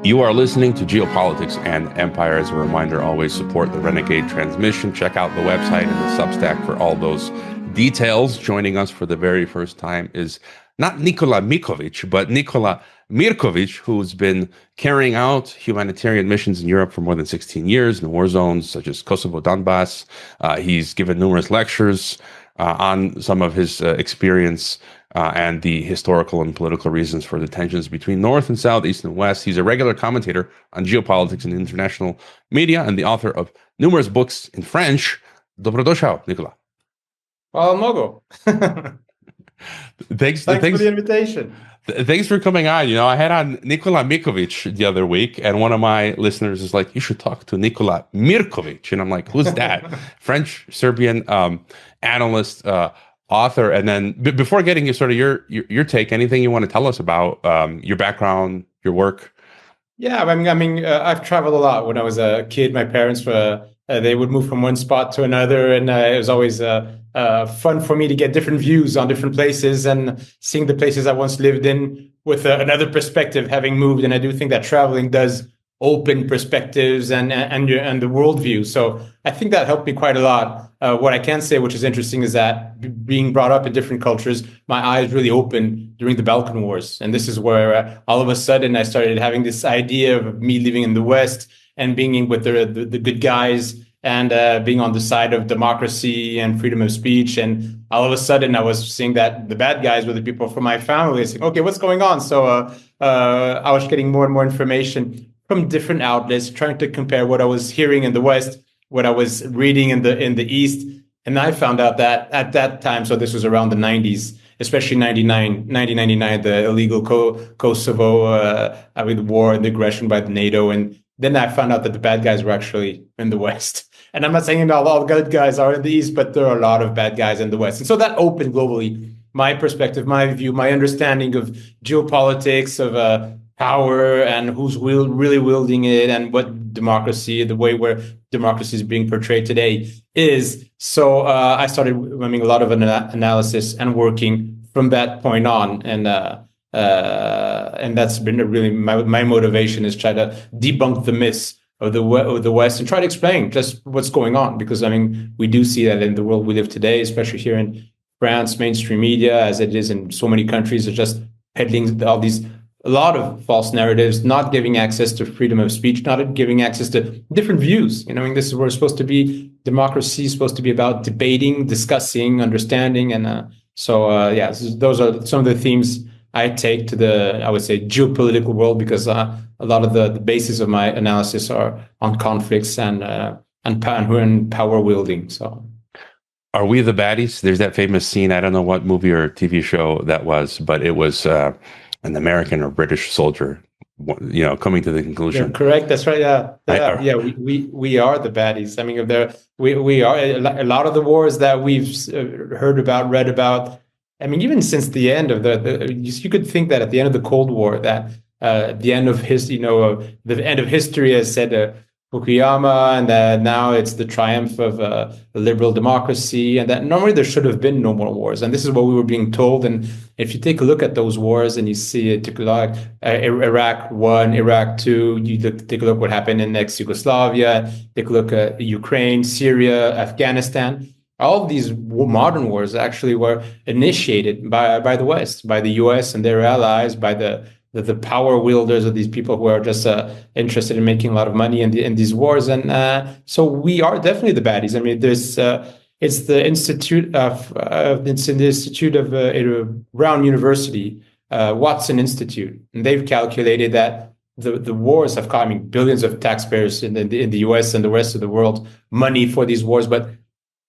You are listening to Geopolitics and Empire. As a reminder, always support the Renegade transmission. Check out the website and the Substack for all those details. Joining us for the very first time is not Nikola Mirkovic, but Nikola Mirkovic, who's been carrying out humanitarian missions in Europe for more than 16 years in war zones such as Kosovo, Donbass. He's given numerous lectures on some of his experience and the historical and political reasons for the tensions between North and South, East and West. He's a regular commentator on geopolitics and international media and the author of numerous books in French. Dobro došao, Nikola. Well, Mogo. Thanks for the invitation. Thanks for coming on. You know, I had on Nikola Mirkovic the other week, and one of my listeners is like, you should talk to Nikola Mirkovic. And I'm like, who's that? French-Serbian analyst, author. And then before getting you sort of your take, anything you want to tell us about your background, your work? Yeah, I've traveled a lot. When I was a kid, my parents they would move from one spot to another, and it was always fun for me to get different views on different places and seeing the places I once lived in with another perspective, having moved. And I do think that traveling does open perspectives and the worldview. So I think that helped me quite a lot. What I can say, which is interesting, is that being brought up in different cultures, my eyes really opened during the Balkan Wars. And this is where all of a sudden I started having this idea of me living in the West and being with the good guys and being on the side of democracy and freedom of speech. And all of a sudden I was seeing that the bad guys were the people from my family. Saying, okay, what's going on? So I was getting more and more information from different outlets, trying to compare what I was hearing in the West, what I was reading in the East. And I found out that at that time, so this was around the 90s, especially 1999, the illegal Kosovo with the war and the aggression by the NATO. And then I found out that the bad guys were actually in the West. And I'm not saying that all the good guys are in the East, but there are a lot of bad guys in the West. And so that opened globally my perspective, my view, my understanding of geopolitics, of power and who's really wielding it, and what democracy, the way where democracy is being portrayed today is. So I started a lot of analysis and working from that point on, and that's been really my motivation, is try to debunk the myths of the West and try to explain just what's going on, because we do see that in the world we live today, especially here in France, mainstream media, as it is in so many countries, are just peddling a lot of false narratives, not giving access to freedom of speech, not giving access to different views. This is where it's supposed to be. Democracy is supposed to be about debating, discussing, understanding. And those are some of the themes I take to I would say, geopolitical world, because a lot of the basis of my analysis are on conflicts and power wielding. So, are we the baddies? There's that famous scene. I don't know what movie or TV show that was, but it was an American or British soldier, coming to the conclusion. Yeah, correct. That's right. Yeah. We are the baddies. We are a lot of the wars that we've heard about, read about. Even since the end of you could think that at the end of the Cold War, that the end of the end of history has said Fukuyama, and that now it's the triumph of liberal democracy, and that normally there should have been no more wars. And this is what we were being told. And if you take a look at those wars and you see it, Iraq 1, Iraq 2, take a look what happened in ex-Yugoslavia, take a look at Ukraine, Syria, Afghanistan. All of these modern wars actually were initiated by the West, by the US and their allies, by the power wielders of these people who are just interested in making a lot of money in these wars. And so we are definitely the baddies. It's the Institute of Brown University, Watson Institute, and they've calculated that the wars have cost billions of taxpayers in the US and the rest of the world money for these wars. But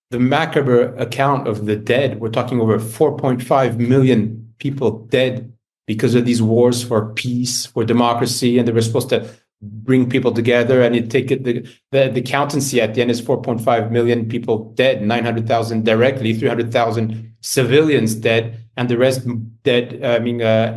the macabre account of the dead, we're talking over 4.5 million people dead because of these wars for peace, for democracy, and they were supposed to bring people together. And you take it, the accountancy at the end is 4.5 million people dead, 900,000 directly, 300,000 civilians dead, and the rest dead,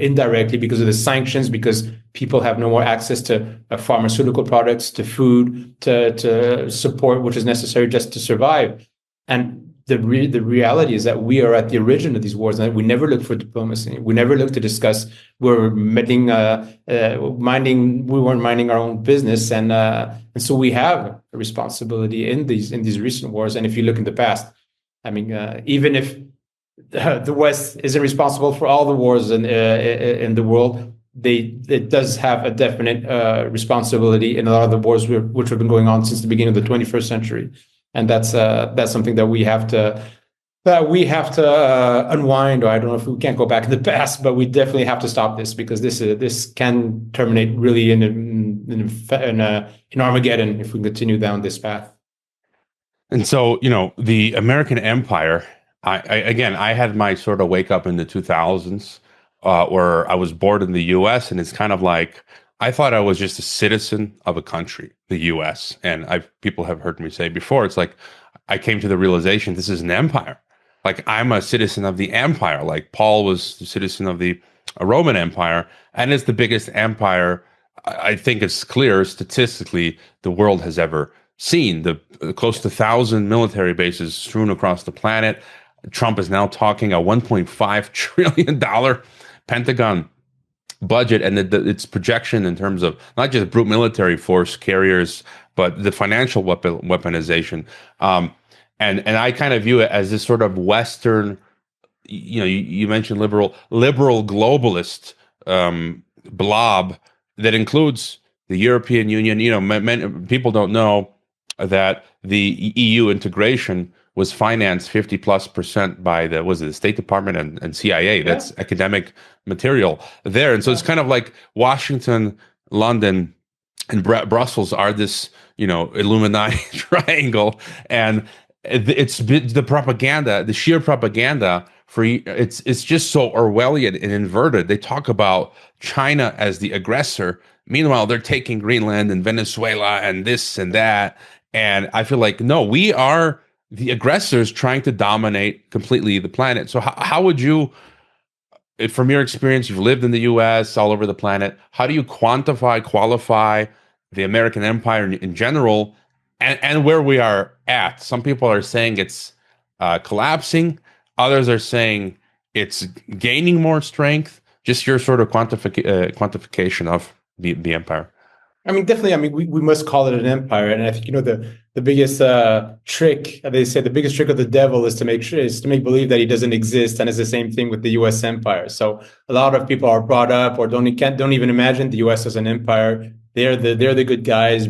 indirectly because of the sanctions, because people have no more access to pharmaceutical products, to food, to support, which is necessary just to survive. And the reality is that we are at the origin of these wars, and we never look for diplomacy. We never look to discuss. We're meddling, we weren't minding our own business, and so we have a responsibility in these recent wars. And if you look in the past, I mean, even if the West isn't responsible for all the wars in the world, it does have a definite responsibility in a lot of the wars which have been going on since the beginning of the 21st century. And that's something that we have to unwind. Or I don't know if we can't go back in the past, but we definitely have to stop this, because this can terminate really in Armageddon if we continue down this path. And so, the American empire, I had my sort of wake up in the 2000s, where I was born in the US, and it's kind of like, I thought I was just a citizen of a country, the US. And people have heard me say before, it's like, I came to the realization this is an empire. Like, I'm a citizen of the empire. Like Paul was the citizen of the Roman Empire, and it's the biggest empire, I think it's clear statistically, the world has ever seen. The close to 1,000 military bases strewn across the planet. Trump is now talking a $1.5 trillion Pentagon budget, and its projection in terms of not just brute military force carriers, but the financial weaponization. And I kind of view it as this sort of Western, you mentioned liberal globalist blob that includes the European Union. Many people don't know that the EU integration was financed 50+% by the State Department and CIA. That's academic material there. And so it's kind of like Washington, London, and Brussels are this, Illuminati triangle. And it's the propaganda, the sheer propaganda it's just so Orwellian and inverted. They talk about China as the aggressor. Meanwhile, they're taking Greenland and Venezuela and this and that. And I feel like, no, we are the aggressors trying to dominate completely the planet. So how would you, from your experience, you've lived in the US, all over the planet, how do you qualify the American empire in general, and where we are at? Some people are saying it's collapsing. Others are saying it's gaining more strength. Just your sort of quantification of the empire. I mean, definitely. I mean, we must call it an empire, and I think the biggest trick, they say the biggest trick of the devil is to make believe that he doesn't exist, and it's the same thing with the U.S. empire. So a lot of people are brought up or don't even imagine the U.S. as an empire. They're the good guys,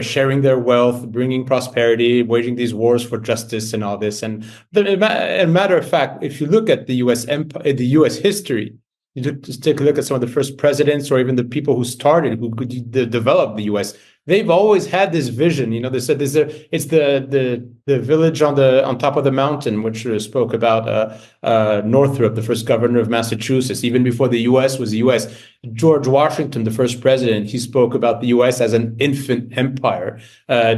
sharing their wealth, bringing prosperity, waging these wars for justice and all this. And a matter of fact, if you look at the U.S. empire, the U.S. history. You just take a look at some of the first presidents, or even the people who could develop the U.S. They've always had this vision. They said it's the village on top of the mountain, which spoke about Northrop, the first governor of Massachusetts. Even before the U.S. was the U.S., George Washington, the first president, he spoke about the U.S. as an infant empire.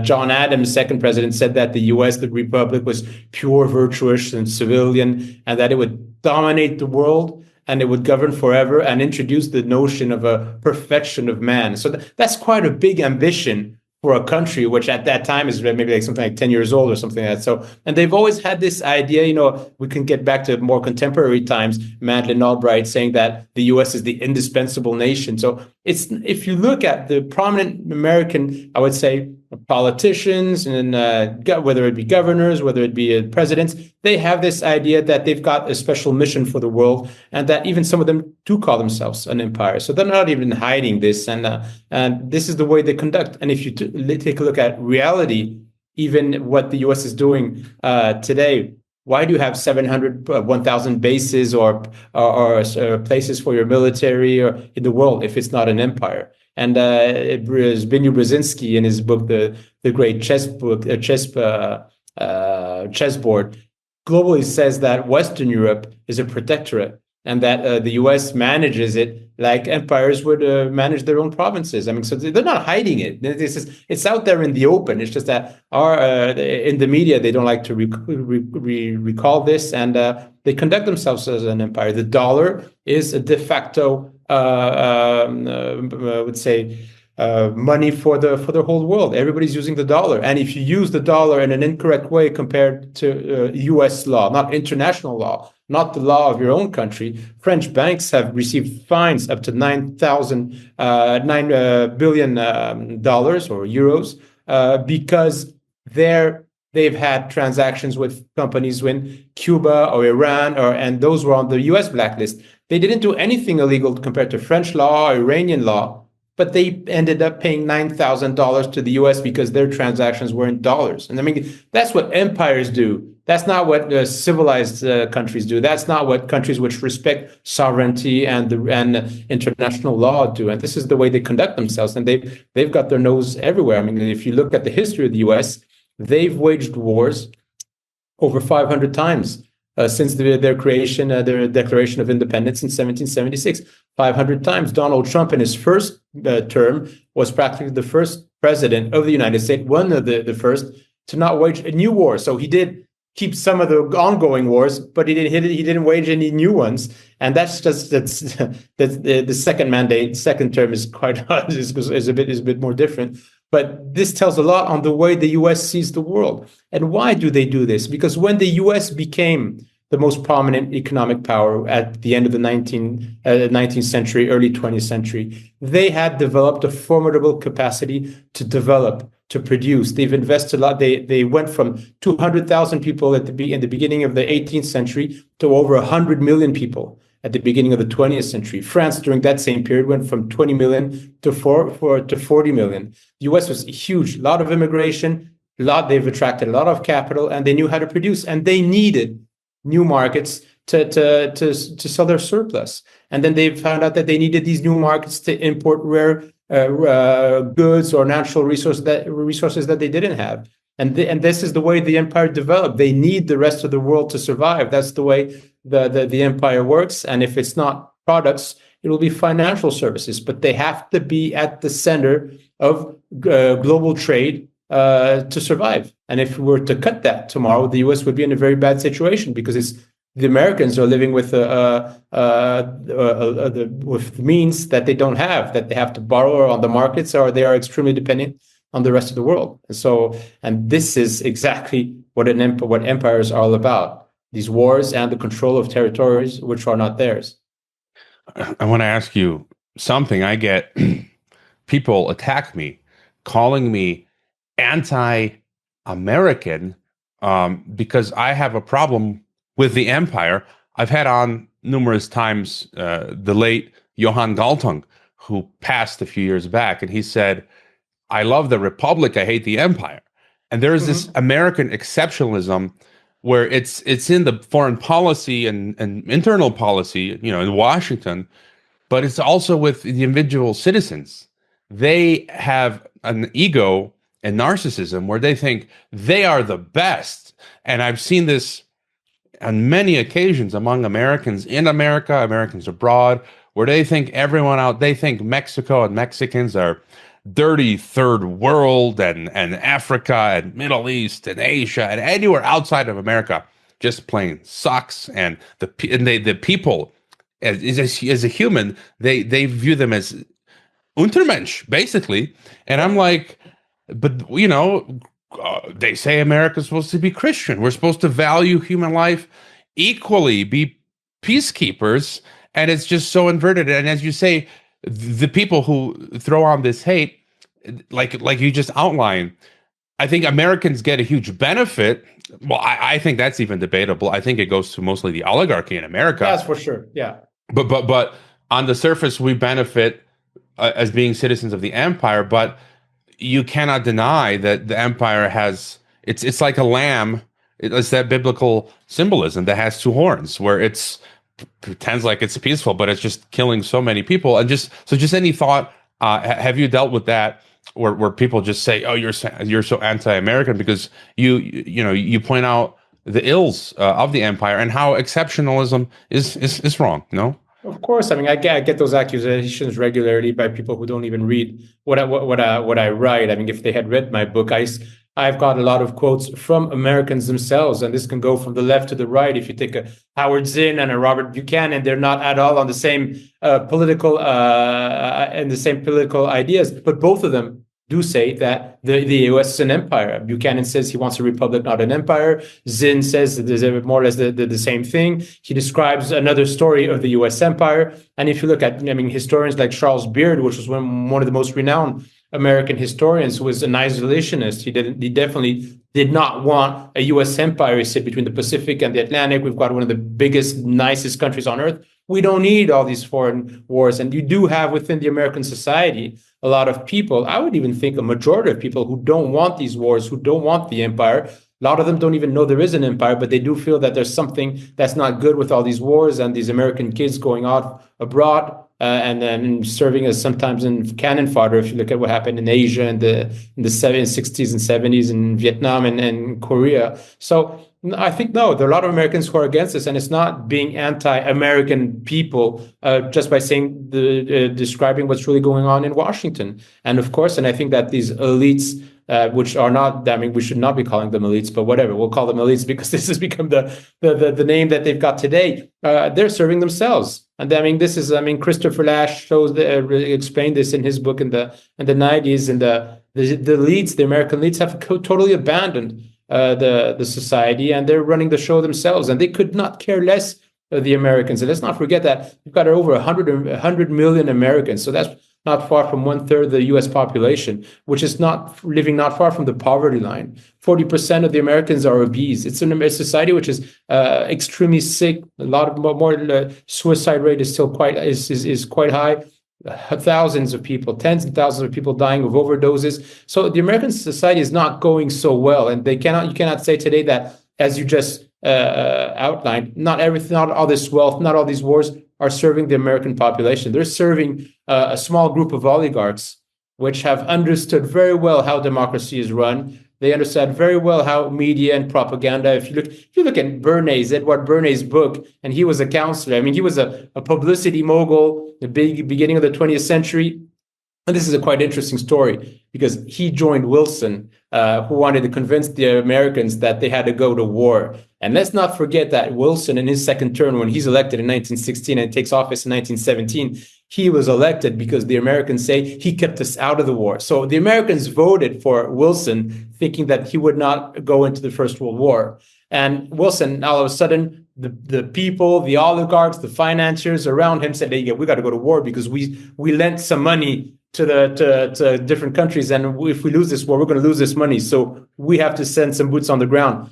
John Adams, second president, said that the U.S., the republic, was pure, virtuous, and civilian, and that it would dominate the world, and it would govern forever, and introduce the notion of a perfection of man. So that's quite a big ambition for a country, which at that time is maybe like something like 10 years old or something like that. So, and they've always had this idea, we can get back to more contemporary times, Madeleine Albright saying that the U.S. is the indispensable nation. So if you look at the prominent American, I would say, politicians, and whether it be governors, whether it be presidents, they have this idea that they've got a special mission for the world, and that even some of them do call themselves an empire. So they're not even hiding this, and this is the way they conduct. And if you take a look at reality, even what the U.S. is doing today, why do you have 700, 1,000 bases or places for your military or in the world if it's not an empire? And Zbigniew Brzezinski, in his book, the Great Chessboard, globally says that Western Europe is a protectorate, and that the U.S. manages it like empires would manage their own provinces. I mean, so they're not hiding it. It's out there in the open. It's just that in the media, they don't like to recall this, and they conduct themselves as an empire. The dollar is a de facto, I would say, money for the whole world. Everybody's using the dollar, and if you use the dollar in an incorrect way compared to U.S. law, not international law, not the law of your own country, French banks have received fines up to $9 billion dollars or euros because they've had transactions with companies in Cuba or Iran, and those were on the U.S. blacklist. They didn't do anything illegal compared to French law or Iranian law, but they ended up paying $9,000 to the U.S. because their transactions were in dollars. And I mean, that's what empires do. That's not what civilized countries do. That's not what countries which respect sovereignty and international law do. And this is the way they conduct themselves. And they've got their nose everywhere. I mean, if you look at the history of the U.S., they've waged wars over 500 times since their creation, their Declaration of Independence in 1776. 500 times. Donald Trump, in his first term, was practically the first president of the United States, one of the first to not wage a new war. So he did keep some of the ongoing wars, but he didn't wage any new ones. And that's the second mandate. Second term is is a bit more different. But this tells a lot on the way the U.S. sees the world. And why do they do this? Because when the U.S. became the most prominent economic power at the end of the 19th century, early 20th century, they had developed a formidable capacity to develop, to produce. They've invested a lot. They went from 200,000 people in the beginning of the 18th century to over 100 million people at the beginning of the 20th century. France, during that same period, went from 20 million to 40 million. The US was huge, a lot of immigration, they've attracted a lot of capital, and they knew how to produce, and they needed new markets to sell their surplus. And then they found out that they needed these new markets to import rare goods or natural resources that they didn't have. And this is the way the empire developed. They need the rest of the world to survive. That's the way the empire works. And if it's not products, it will be financial services. But they have to be at the center of global trade to survive. And if we were to cut that tomorrow, the U.S. would be in a very bad situation because the Americans are living with means that they don't have, that they have to borrow on the markets, or they are extremely dependent on the rest of the world. And this is exactly what empires are all about: these wars and the control of territories which are not theirs. I want to ask you something. I get people attack me, calling me anti-American because I have a problem with the empire. I've had on numerous times the late Johan Galtung, who passed a few years back, and he said, "I love the republic, I hate the empire." And there is this American exceptionalism where it's in the foreign policy and internal policy, in Washington, but it's also with the individual citizens. They have an ego and narcissism where they think they are the best. And I've seen this on many occasions among Americans in America, Americans abroad, where they think they think Mexico and Mexicans are dirty third world, and Africa and Middle East and Asia and anywhere outside of America just plain sucks. And the people as a human, they view them as Untermensch, basically. And I'm like, but they say America's supposed to be Christian. We're supposed to value human life equally, be peacekeepers, and it's just so inverted. And as you say, the people who throw on this hate, like you just outlined, I think Americans get a huge benefit. Well, I think that's even debatable. I think it goes to mostly the oligarchy in America. That's for sure. Yeah. But on the surface, we benefit as being citizens of the empire. But you cannot deny that the empire it's like a lamb. It's that biblical symbolism that has two horns, where it's pretends like it's peaceful, but it's just killing so many people. And just any thought, have you dealt with that where people just say, "Oh, you're so anti-American," because you point out the ills of the empire and how exceptionalism is wrong? No? Of course. I mean, I get those accusations regularly by people who don't even read what I write. I mean, if they had read my book, I've got a lot of quotes from Americans themselves, and this can go from the left to the right. If you take a Howard Zinn and a Robert Buchanan, they're not at all on the same political and the same political ideas, but both of them do say that the U.S. is an empire. Buchanan says he wants a republic, not an empire. Zinn says that there's more or less the same thing. He describes another story of the U.S. empire. And if you look at, historians like Charles Beard, which was one of the most renowned American historians, who was an isolationist, he definitely did not want a U.S. empire sit between the Pacific and the Atlantic. We've got one of the biggest, nicest countries on earth. We don't need all these foreign wars. And you do have within the American society a lot of people, I would even think a majority of people, who don't want these wars, who don't want the empire. A lot of them don't even know there is an empire, but they do feel that there's something that's not good with all these wars and these American kids going out abroad and then serving as sometimes in cannon fodder. If you look at what happened in Asia in the 60s and 70s in Vietnam and Korea. So I think, no, there are a lot of Americans who are against this, and it's not being anti-American people just by saying describing what's really going on in Washington. And of course, and I think that these elites, which are not, we should not be calling them elites, but whatever, we'll call them elites because this has become the name that they've got today. They're serving themselves. And this is, Christopher Lasch explained this in his book in the 90s, and the elites, the American elites, have totally abandoned the society, and they're running the show themselves, and they could not care less of the Americans. And let's not forget that you've got over 100 million Americans, so that's not far from 1/3 of the U.S. population, which is living not far from the poverty line. 40% of the Americans are obese. It's a society which is extremely sick. A lot more suicide rate is still quite high. Thousands of people, tens of thousands of people dying of overdoses. So the American society is not going so well, and you cannot say today that, as you just outlined, not all this wealth, not all these wars are serving the American population. They're serving a small group of oligarchs, which have understood very well how democracy is run. They understand very well how media and propaganda. If you look at Edward Bernays' book, and he was a counselor. He was a publicity mogul at the beginning of the 20th century. And this is a quite interesting story because he joined Wilson, who wanted to convince the Americans that they had to go to war. And let's not forget that Wilson, in his second term, when he's elected in 1916 and takes office in 1917, he was elected because the Americans say he kept us out of the war. So the Americans voted for Wilson, thinking that he would not go into the First World War. And Wilson, all of a sudden, the people, the oligarchs, the financiers around him said, "Hey, we got to go to war because we lent some money to different countries, and if we lose this war, we're going to lose this money. So we have to send some boots on the ground."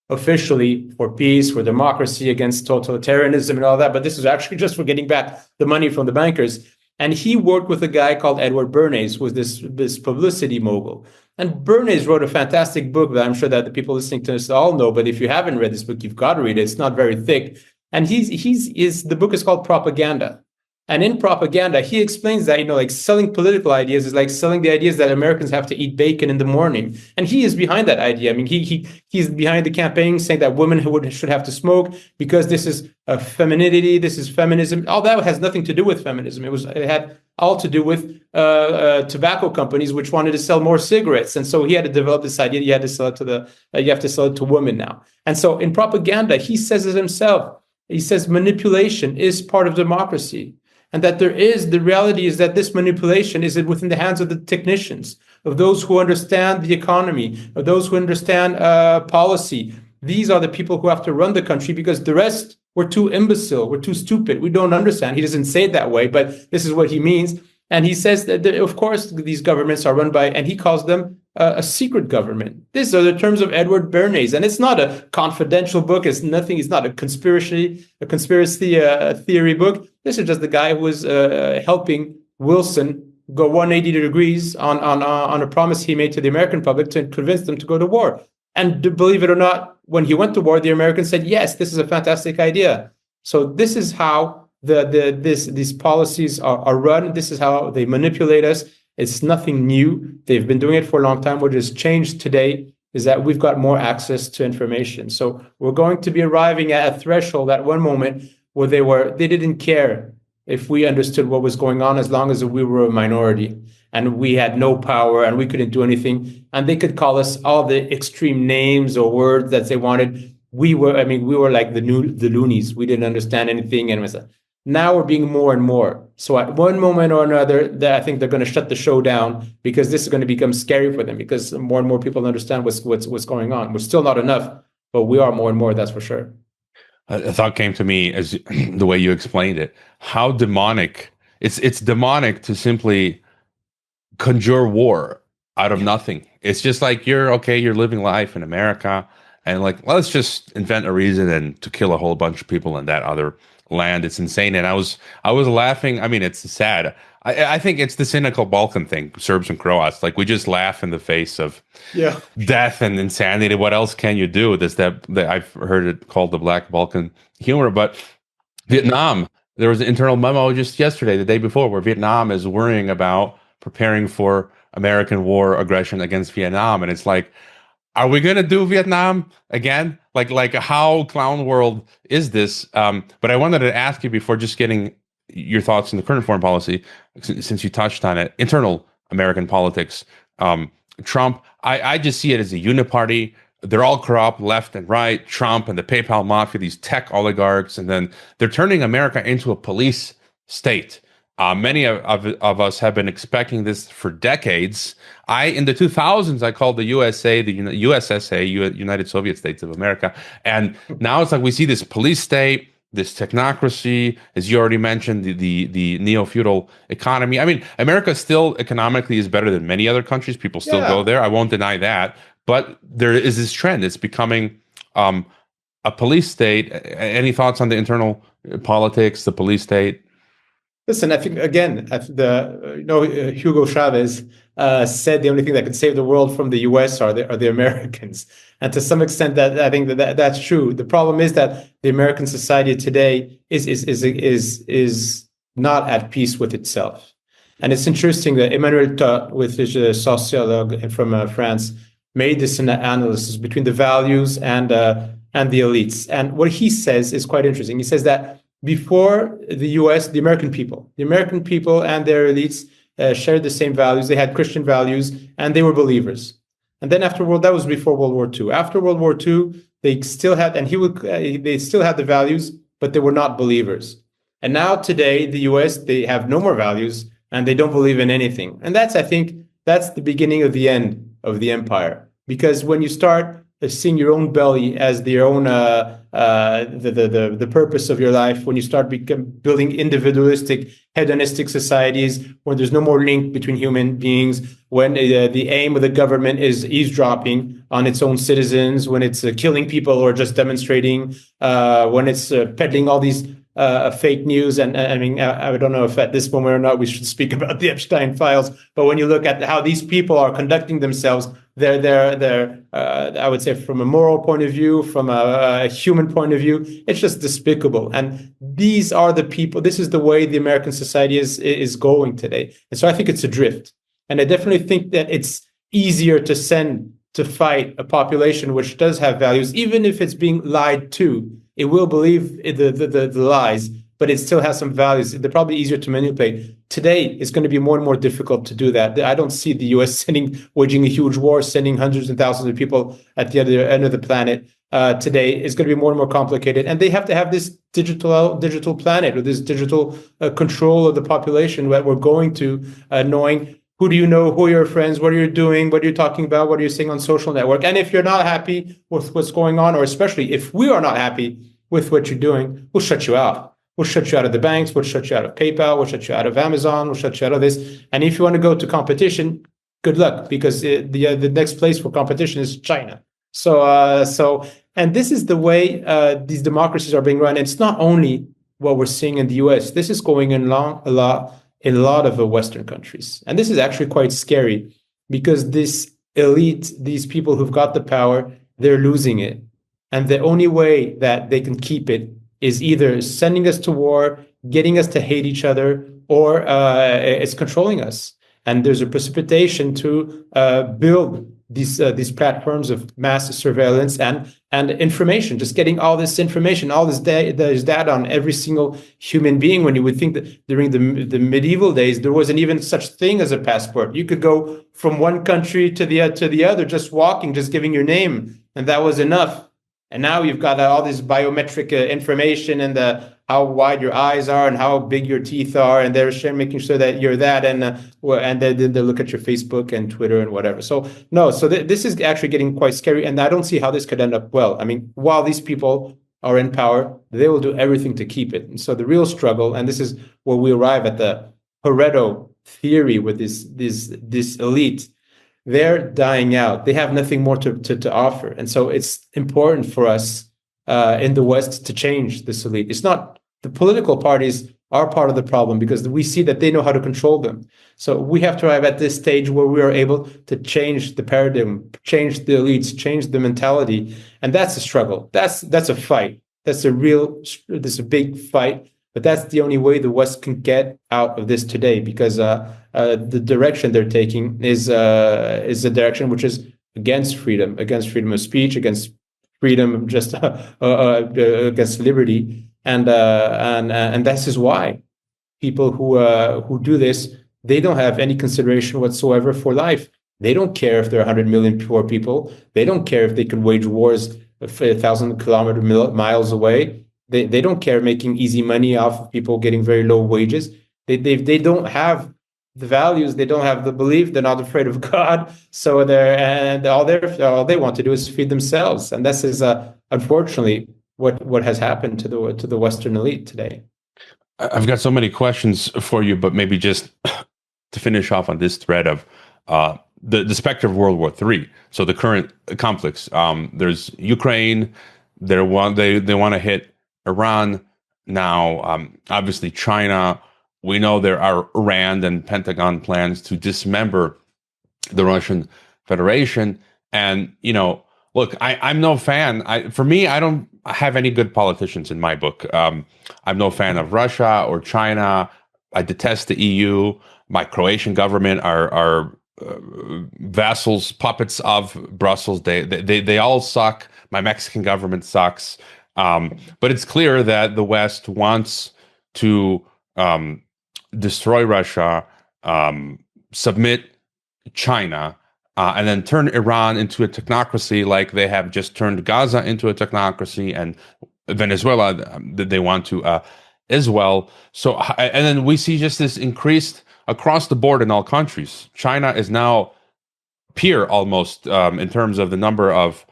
Officially for peace, for democracy, against totalitarianism and all that. But this was actually just for getting back the money from the bankers. And he worked with a guy called Edward Bernays, who was this publicity mogul. And Bernays wrote a fantastic book that I'm sure that the people listening to this all know. But if you haven't read this book, you've got to read it. It's not very thick. And the book is called Propaganda. And in Propaganda, he explains that, like selling political ideas is like selling the ideas that Americans have to eat bacon in the morning. And he is behind that idea. He's behind the campaign saying that women should have to smoke because this is femininity, this is feminism. All that has nothing to do with feminism. It had all to do with tobacco companies which wanted to sell more cigarettes. And so he had to develop this idea. You have to sell it to women now. And so in Propaganda, he says it himself. He says manipulation is part of democracy. And that the reality is that this manipulation is within the hands of the technicians, of those who understand the economy, of those who understand policy. These are the people who have to run the country because the rest, we're too imbecile, we're too stupid, we don't understand. He doesn't say it that way, but this is what he means. And he says that, of course, these governments are run by, and he calls them a secret government. These are the terms of Edward Bernays, and it's not a confidential book. It's nothing. It's not a conspiracy theory book. This is just the guy who was helping Wilson go 180 degrees on a promise he made to the American public to convince them to go to war. And believe it or not, when he went to war, the Americans said, "Yes, this is a fantastic idea." So this is how these policies are run. This is how they manipulate us. It's nothing new. They've been doing it for a long time. What has changed today is that we've got more access to information. So we're going to be arriving at a threshold at one moment where they didn't care if we understood what was going on as long as we were a minority. and we had no power and we couldn't do anything. And they could call us all the extreme names or words that they wanted. We were like the loonies. We didn't understand anything. And now we're being more and more. So at one moment or another, I think they're going to shut the show down, because this is going to become scary for them, because more and more people understand what's going on. We're still not enough, but we are more and more, that's for sure. A thought came to me as the way you explained it. How demonic. It's demonic to simply conjure war out of nothing. It's just like you're living life in America, and like, let's just invent a reason and to kill a whole bunch of people in that other land. It's insane. And I was laughing. I mean, it's sad. I think it's the cynical Balkan thing, Serbs and Croats. Like, we just laugh in the face of death and insanity. What else can you do? I've heard it called the Black Balkan humor. But Vietnam, there was an internal memo just yesterday, the day before, where Vietnam is worrying about preparing for American war aggression against Vietnam. And it's like, are we going to do Vietnam again? Like how clown world is this? But I wanted to ask you, before just getting your thoughts on the current foreign policy, since you touched on it, internal American politics. Trump, I just see it as a uniparty. They're all corrupt, left and right. Trump and the PayPal mafia, these tech oligarchs, and then they're turning America into a police state. Many of us have been expecting this for decades. In the 2000s, I called the USA, the USSA, United Soviet States of America. And now it's like we see this police state, this technocracy, as you already mentioned, the neo-feudal economy. I mean, America still economically is better than many other countries. People still go there. I won't deny that. But there is this trend. It's becoming a police state. Any thoughts on the internal politics, the police state? Listen, I think, again, Hugo Chavez said the only thing that could save the world from the US are the Americans. And to some extent, I think that's true. The problem is that the American society today is not at peace with itself. And it's interesting that Emmanuel Todt, with his sociologue from France, made this analysis between the values and the elites. And what he says is quite interesting. He says that before the US, the American people and their elites shared the same values. They had Christian values and they were believers. And then that was before World War II. After World War II, they still had, they still had the values, but they were not believers. And now today, the US, they have no more values and they don't believe in anything. And I think that's the beginning of the end of the empire. Because when you start seeing your own belly as your own the purpose of your life, when you start building individualistic, hedonistic societies, where there's no more link between human beings, when the aim of the government is eavesdropping on its own citizens, when it's killing people or just demonstrating, when it's peddling all these fake news. And I mean, I don't know if at this moment or not we should speak about the Epstein files, but when you look at how these people are conducting themselves, they're I would say, from a moral point of view, from a human point of view, it's just despicable. And these are the people. This is the way the American society is going today. And so I think it's a drift. And I definitely think that it's easier to fight a population which does have values, even if it's being lied to. It will believe the lies, but it still has some values. They're probably easier to manipulate. Today, it's going to be more and more difficult to do that. I don't see the US waging a huge war, sending hundreds and thousands of people at the other end of the planet. Today, it's going to be more and more complicated. And they have to have this digital planet, or this digital control of the population that we're going to, knowing who do you know, who are your friends, what are you doing, what are you talking about, what are you saying on social network. And if you're not happy with what's going on, or especially if we are not happy with what you're doing, we'll shut you out. We'll shut you out of the banks, we'll shut you out of PayPal, we'll shut you out of Amazon, we'll shut you out of this. And if you want to go to competition, good luck, because the next place for competition is China. And this is the way these democracies are being run. It's not only what we're seeing in the US. This is going in a lot of Western countries. And this is actually quite scary, because this elite, these people who've got the power, they're losing it. And the only way that they can keep it is either sending us to war, getting us to hate each other, or it's controlling us. And there's a precipitation to build these platforms of mass surveillance and information, just getting all this information, all this data on every single human being, when you would think that during the medieval days, there wasn't even such thing as a passport. You could go from one country to the other, just walking, just giving your name, and that was enough. And now you've got all this biometric information, and how wide your eyes are and how big your teeth are, and they're making sure that you're that, and then they look at your Facebook and Twitter and whatever. So this is actually getting quite scary, and I don't see how this could end up well. I mean, while these people are in power, they will do everything to keep it. And so the real struggle, and this is where we arrive at the Pareto theory with this elite. They're dying out. They have nothing more to offer. And so it's important for us in the West to change this elite. It's not the political parties are part of the problem, because we see that they know how to control them. So we have to arrive at this stage where we are able to change the paradigm, change the elites, change the mentality. And that's a struggle. That's a fight. That's a big fight. But that's the only way the West can get out of this today, because the direction they're taking is a direction which is against freedom of speech, against freedom, just against liberty, and this is why people who do this, they don't have any consideration whatsoever for life. They don't care if there are 100 million poor people. They don't care if they can wage wars 1,000 miles away. They don't care making easy money off of people getting very low wages. They don't have the values. They don't have the belief. They're not afraid of God. So all they want to do is feed themselves. And this is unfortunately what has happened to the Western elite today. I've got so many questions for you, but maybe just to finish off on this thread of the specter of World War III. So the current conflicts. There's Ukraine. They want to hit Iran now. Obviously, China. We know there are Iran and Pentagon plans to dismember the Russian Federation. And look, I'm no fan. For me, I don't have any good politicians in my book. I'm no fan of Russia or China. I detest the EU. My Croatian government are vassals, puppets of Brussels. They all suck. My Mexican government sucks. But it's clear that the West wants to destroy Russia, submit China, and then turn Iran into a technocracy, like they have just turned Gaza into a technocracy, and Venezuela they want to as well. So, and then we see just this increased across the board in all countries. China is now peer almost in terms of the number of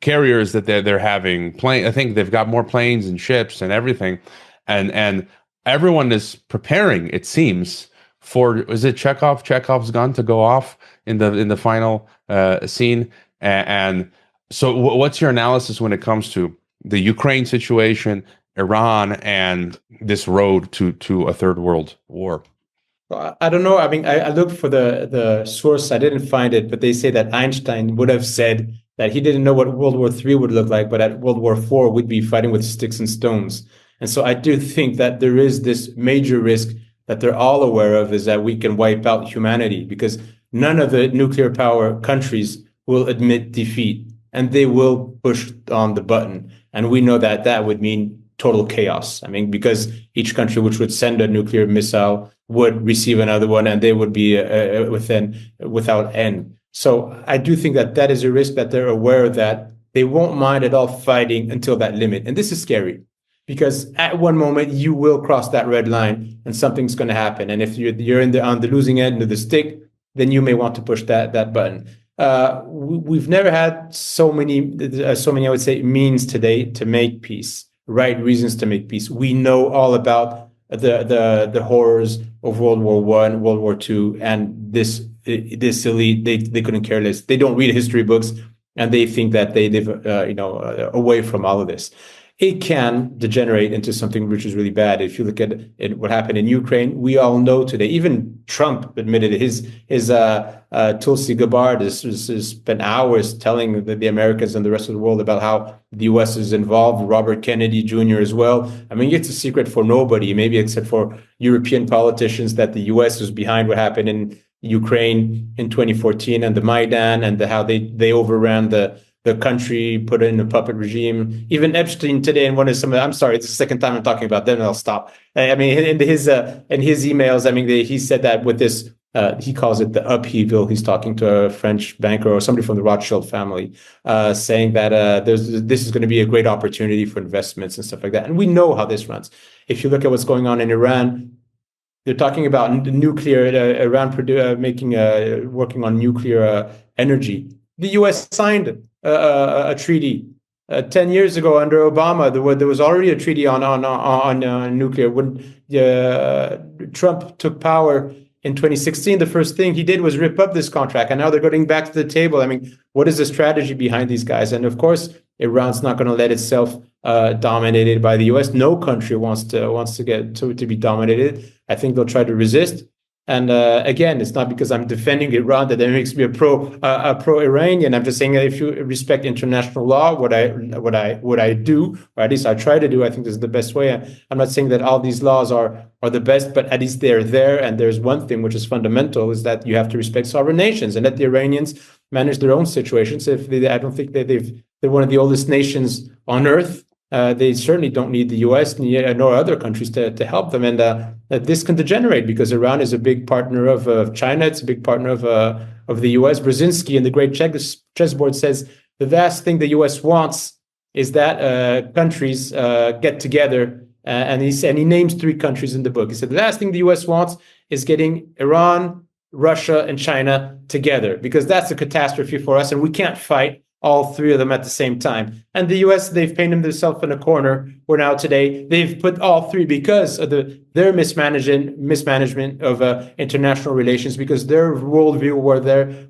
carriers that they're having. I think they've got more planes and ships and everything, and everyone is preparing, it seems, for, is it Chekhov's gun to go off in the final scene. And so what's your analysis when it comes to the Ukraine situation, Iran, and this road to a third world war? Well, I don't know. I mean, I looked for the source. I didn't find it, but they say that Einstein would have said that he didn't know what World War III would look like, but at World War IV, we'd be fighting with sticks and stones. And so I do think that there is this major risk that they're all aware of, is that we can wipe out humanity, because none of the nuclear power countries will admit defeat, and they will push on the button. And we know that that would mean total chaos. I mean, because each country which would send a nuclear missile would receive another one, and they would be without end. So I do think that that is a risk, that they're aware of that. They won't mind at all fighting until that limit. And this is scary, because at one moment you will cross that red line and something's going to happen. And if you're on the losing end of the stick, then you may want to push that button. We've never had so many, I would say, means today to make peace, right reasons to make peace. We know all about the horrors of World War I, World War II, and this elite. They couldn't care less. They don't read history books, and they think that they live away from all of this. It can degenerate into something which is really bad. If you look at what happened in Ukraine, we all know today. Even Trump admitted it. His Tulsi Gabbard has spent hours telling the Americans and the rest of the world about how the U.S. is involved. Robert Kennedy Jr. as well. I mean, it's a secret for nobody, maybe except for European politicians, that the U.S. was behind what happened Ukraine in 2014 and the Maidan and how they overran the country, put in a puppet regime. Even Epstein today in I'm sorry, it's the second time I'm talking about them, and I'll stop. I mean, in his emails, I mean, he said that with this, he calls it the upheaval. He's talking to a French banker or somebody from the Rothschild family, saying that this is going to be a great opportunity for investments and stuff like that. And we know how this runs. If you look at what's going on in Iran, they're talking about nuclear, Iran working on nuclear energy. The U.S. signed a treaty 10 years ago under Obama. There was already a treaty on nuclear. When Trump took power in 2016, the first thing he did was rip up this contract, and now they're going back to the table. I mean, what is the strategy behind these guys? And of course, Iran's not going to let itself dominated by the U.S. No country wants to get to be dominated. I think they'll try to resist. And again, it's not because I'm defending Iran that makes me a pro-Iranian. I'm just saying that if you respect international law, what I do, or at least I try to do, I think this is the best way. I'm not saying that all these laws are the best, but at least they're there. And there's one thing which is fundamental, is that you have to respect sovereign nations and let the Iranians manage their own situations. I don't think that they're one of the oldest nations on earth. They certainly don't need the U.S. nor other countries to help them, and this can degenerate because Iran is a big partner of China. It's a big partner of the U.S. Brzezinski in the Great Chessboard says the last thing the U.S. wants is that countries get together, and he names 3 countries in the book. He said the last thing the U.S. wants is getting Iran, Russia, and China together, because that's a catastrophe for us, and we can't fight all 3 of them at the same time. And the U.S., they've painted themselves in a corner where now today they've put all 3 because of their mismanagement of international relations, because their worldview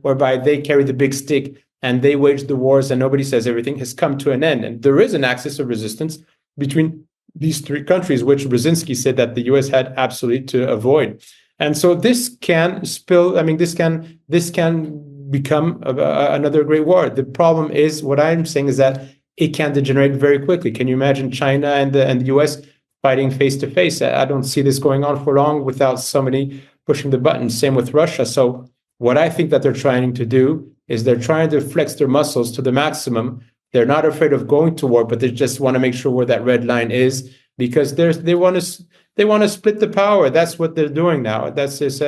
whereby they carry the big stick and they wage the wars and nobody says everything has come to an end. And there is an axis of resistance between these 3 countries, which Brzezinski said that the U.S. had absolutely to avoid. And so this can spill, I mean, this can become another great war. The problem is, what I'm saying is that it can degenerate very quickly. Can you imagine China and the US fighting face to face? I don't see this going on for long without somebody pushing the button. Same with Russia. So what I think that they're trying to do is they're trying to flex their muscles to the maximum. They're not afraid of going to war, but they just want to make sure where that red line is, because they want to split the power. That's what they're doing now. That's just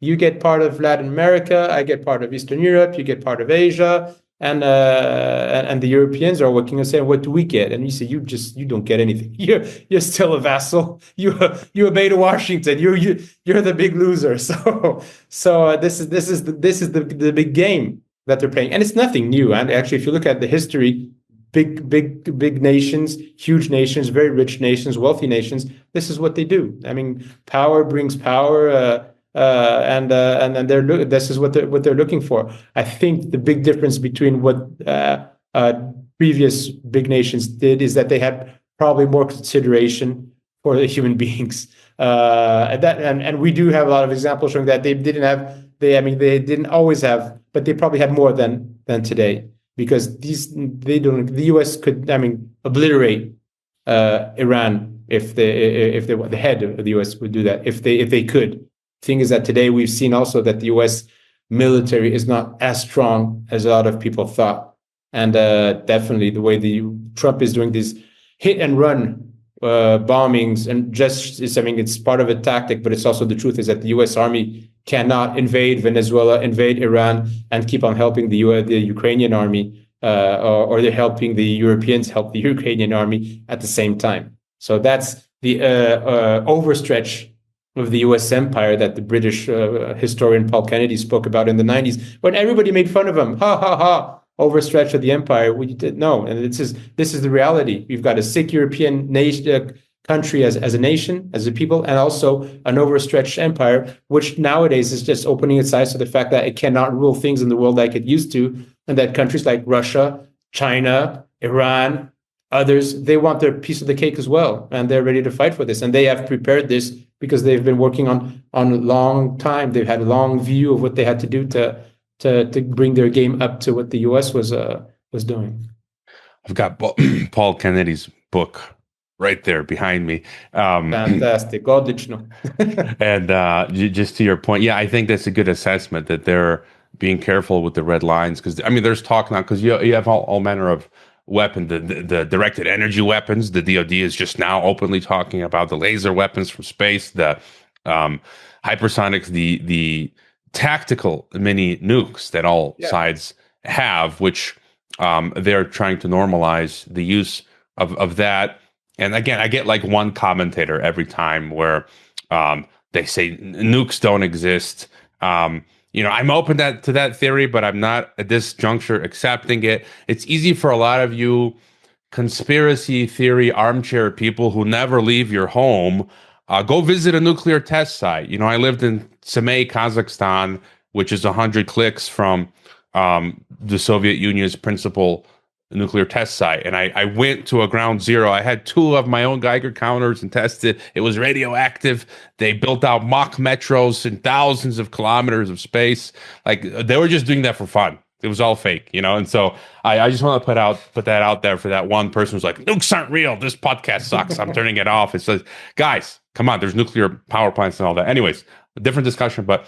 you get part of Latin America, I get part of Eastern Europe, you get part of Asia, and the Europeans are working and saying, what do we get? And you say, you don't get anything. You're still a vassal. You obey to Washington. You're the big loser. So this is the big game that they're playing, and it's nothing new. And actually, if you look at the history, big nations, huge nations, very rich nations, wealthy nations, this is what they do. I mean, power brings power, and this is what they're looking for. I think the big difference between what previous big nations did is that they had probably more consideration for the human beings. And we do have a lot of examples showing that they didn't always have, but they probably had more than today. Because the U.S. could, obliterate Iran if the head of the U.S. would do that, if they could. Thing is that today we've seen also that the U.S. military is not as strong as a lot of people thought, and definitely the way Trump is doing these hit and run bombings, and it's part of a tactic, but it's also the truth is that the U.S. Army cannot invade Venezuela, invade Iran, and keep on helping the Ukrainian army, or they're helping the Europeans help the Ukrainian army at the same time. So that's the overstretch of the U.S. empire that the British historian Paul Kennedy spoke about in the 90s, when everybody made fun of him. Ha, ha, ha. Overstretch of the empire. We did no, and this is the reality. We've got a sick European nation, country as a nation, as a people, and also an overstretched empire, which nowadays is just opening its eyes to the fact that it cannot rule things in the world like it used to, and that countries like Russia, China, Iran, others, they want their piece of the cake as well, and they're ready to fight for this, and they have prepared this because they've been working on a long time. They've had a long view of what they had to do to bring their game up to what the U.S. was doing. I've got Paul Kennedy's book right there behind me. Fantastic. Odlično. And just to your point, yeah, I think that's a good assessment that they're being careful with the red lines because I mean, there's talk now because you have all manner of weapon, the directed energy weapons. The DoD is just now openly talking about the laser weapons from space, the hypersonics, the tactical mini nukes that all sides have, which they're trying to normalize the use of that. And again, I get like one commentator every time where they say nukes don't exist. I'm open to that theory, but I'm not at this juncture accepting it. It's easy for a lot of you conspiracy theory armchair people who never leave your home. Go visit a nuclear test site. I lived in Semey, Kazakhstan, which is 100 clicks from the Soviet Union's principal nuclear test site. And I went to a ground zero. I had 2 of my own Geiger counters and tested. It was radioactive. They built out mock metros in thousands of kilometers of space. Like they were just doing that for fun. It was all fake, And so I just want to put that out there for that one person who's like, nukes aren't real. This podcast sucks. I'm turning it off. It says, guys, come on. There's nuclear power plants and all that. Anyways, a different discussion. But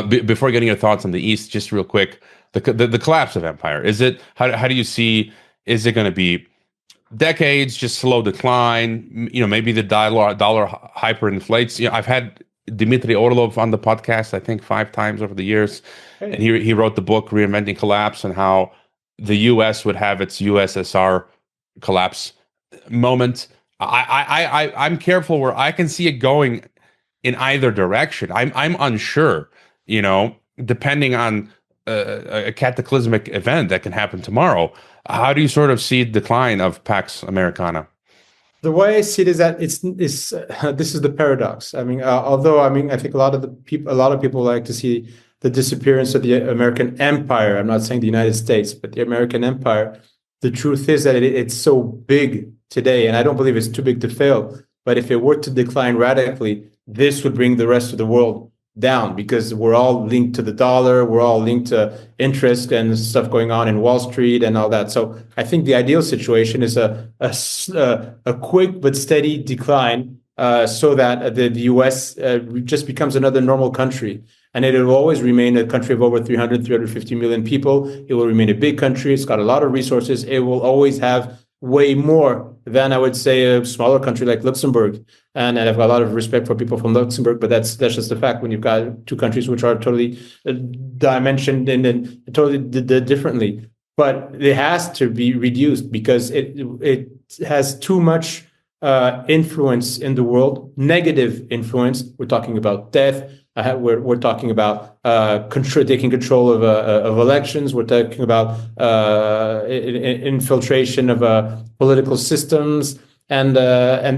before getting your thoughts on the East, just real quick, the collapse of empire. Is it how do you see? Is it going to be decades, just slow decline? Maybe the dollar hyperinflates. I've had Dmitry Orlov on the podcast, I think 5 times over the years, and he wrote the book Reinventing Collapse and how the U.S. would have its USSR collapse moment. I'm careful where I can see it going in either direction. I'm unsure. Depending on a cataclysmic event that can happen tomorrow. How do you sort of see the decline of Pax Americana? The way I see it is that this is the paradox. I mean, although I think a lot of people like to see the disappearance of the American empire. I'm not saying the United States, but the American empire. The truth is that it's so big today, and I don't believe it's too big to fail. But if it were to decline radically, this would bring the rest of the world down because we're all linked to the dollar, we're all linked to interest and stuff going on in Wall Street and all that. So I think the ideal situation is a quick but steady decline so that the US just becomes another normal country. And it will always remain a country of over 350 million people. It will remain a big country. It's got a lot of resources. It will always have way more than I would say a smaller country like Luxembourg. And I've got a lot of respect for people from Luxembourg, but that's just the fact when you've got 2 countries which are totally dimensioned and totally differently. But it has to be reduced because it has too much influence in the world, negative influence. We're talking about death. We're talking about taking control of elections. We're talking about infiltration of political systems, and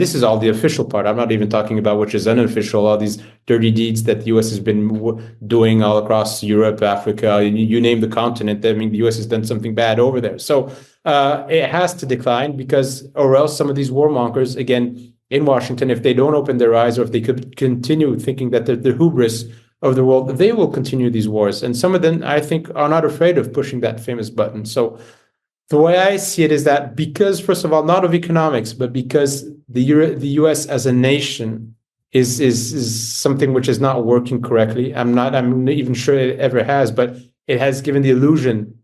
this is all the official part. I'm not even talking about which is unofficial. All these dirty deeds that the U.S. has been doing all across Europe, Africa, you name the continent. I mean, the U.S. has done something bad over there. So it has to decline because, or else some of these warmongers again in Washington, if they don't open their eyes or if they could continue thinking that the hubris of the world, they will continue these wars. And some of them, I think, are not afraid of pushing that famous button. So the way I see it is that because, first of all, not of economics, but because the U.S. as a nation is something which is not working correctly. I'm not even sure it ever has, but it has given the illusion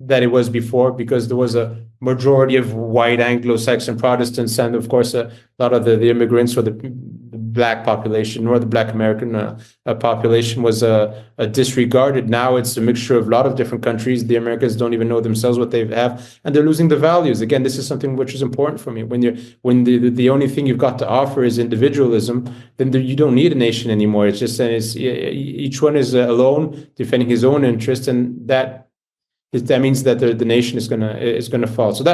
that it was before, because there was a majority of white Anglo-Saxon Protestants, and of course a lot of the immigrants or the black population or the black American population was disregarded. Now it's a mixture of a lot of different countries. The Americans don't even know themselves what they have, and they're losing the values. Again, this is something which is important for me. When the only thing you've got to offer is individualism, then you don't need a nation anymore. It's just each one is alone defending his own interests, and that means that the nation is gonna fall. So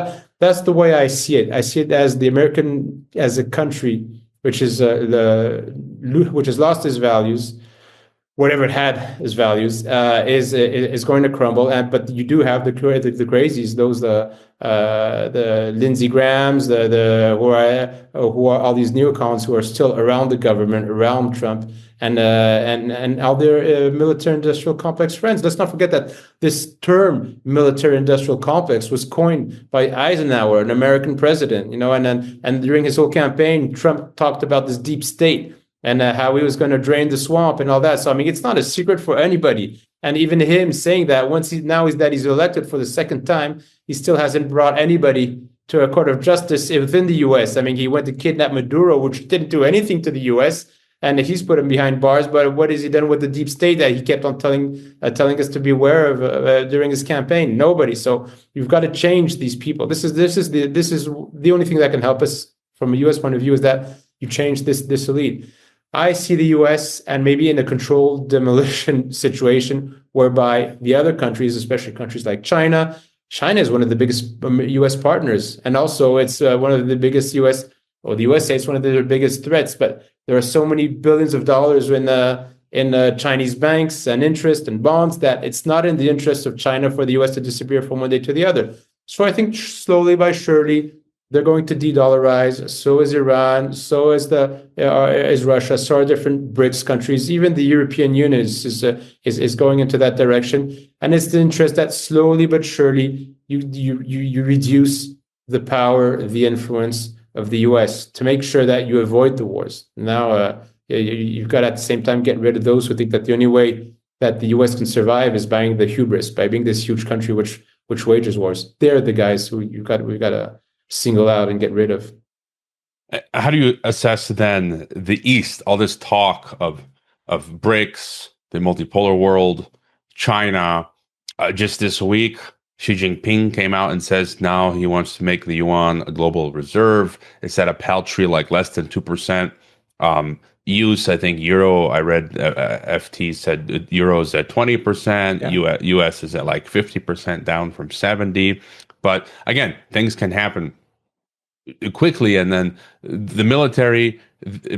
that's the way I see it. I see it as the American as a country which has lost its values, whatever it had as values, is going to crumble. But you do have the crazies, those the Lindsey Grahams, who are all these neocons who are still around the government, around Trump, and all their military-industrial complex friends. Let's not forget that this term military-industrial complex was coined by Eisenhower, an American president, and during his whole campaign, Trump talked about this deep state and how he was going to drain the swamp and all that. So, I mean, it's not a secret for anybody. And even him saying that he's elected for the second time, he still hasn't brought anybody to a court of justice within the U.S. I mean, he went to kidnap Maduro, which didn't do anything to the U.S., and he's put him behind bars. But what has he done with the deep state that he kept on telling us to be aware of during his campaign? Nobody. So you've got to change these people. This is the only thing that can help us from a U.S. point of view, is that you change this elite. I see the U.S. and maybe in a controlled demolition situation whereby the other countries, especially countries like China is one of the biggest U.S. partners, and also it's one of the biggest the USA is one of their biggest threats. But there are so many billions of dollars in Chinese banks and interest and bonds that it's not in the interest of China for the U.S. to disappear from one day to the other. So I think slowly but surely they're going to de-dollarize. So is Iran. So is Russia. So are different BRICS countries. Even the European Union is going into that direction. And it's the interest that slowly but surely you reduce the power, the influence of the U.S. to make sure that you avoid the wars. Now you've got to, at the same time, get rid of those who think that the only way that the U.S. can survive is by the hubris, by being this huge country which wages wars. They're the guys who we've got to single out and get rid of. How do you assess then the East? All this talk of BRICS, the multipolar world, China. Just this week, Xi Jinping came out and says now he wants to make the yuan a global reserve. It's at a paltry less than 2%. Use, I think euro. I read FT said euro's at 20%. Yeah. US is at 50%, down from 70%. But again, things can happen quickly, and then the military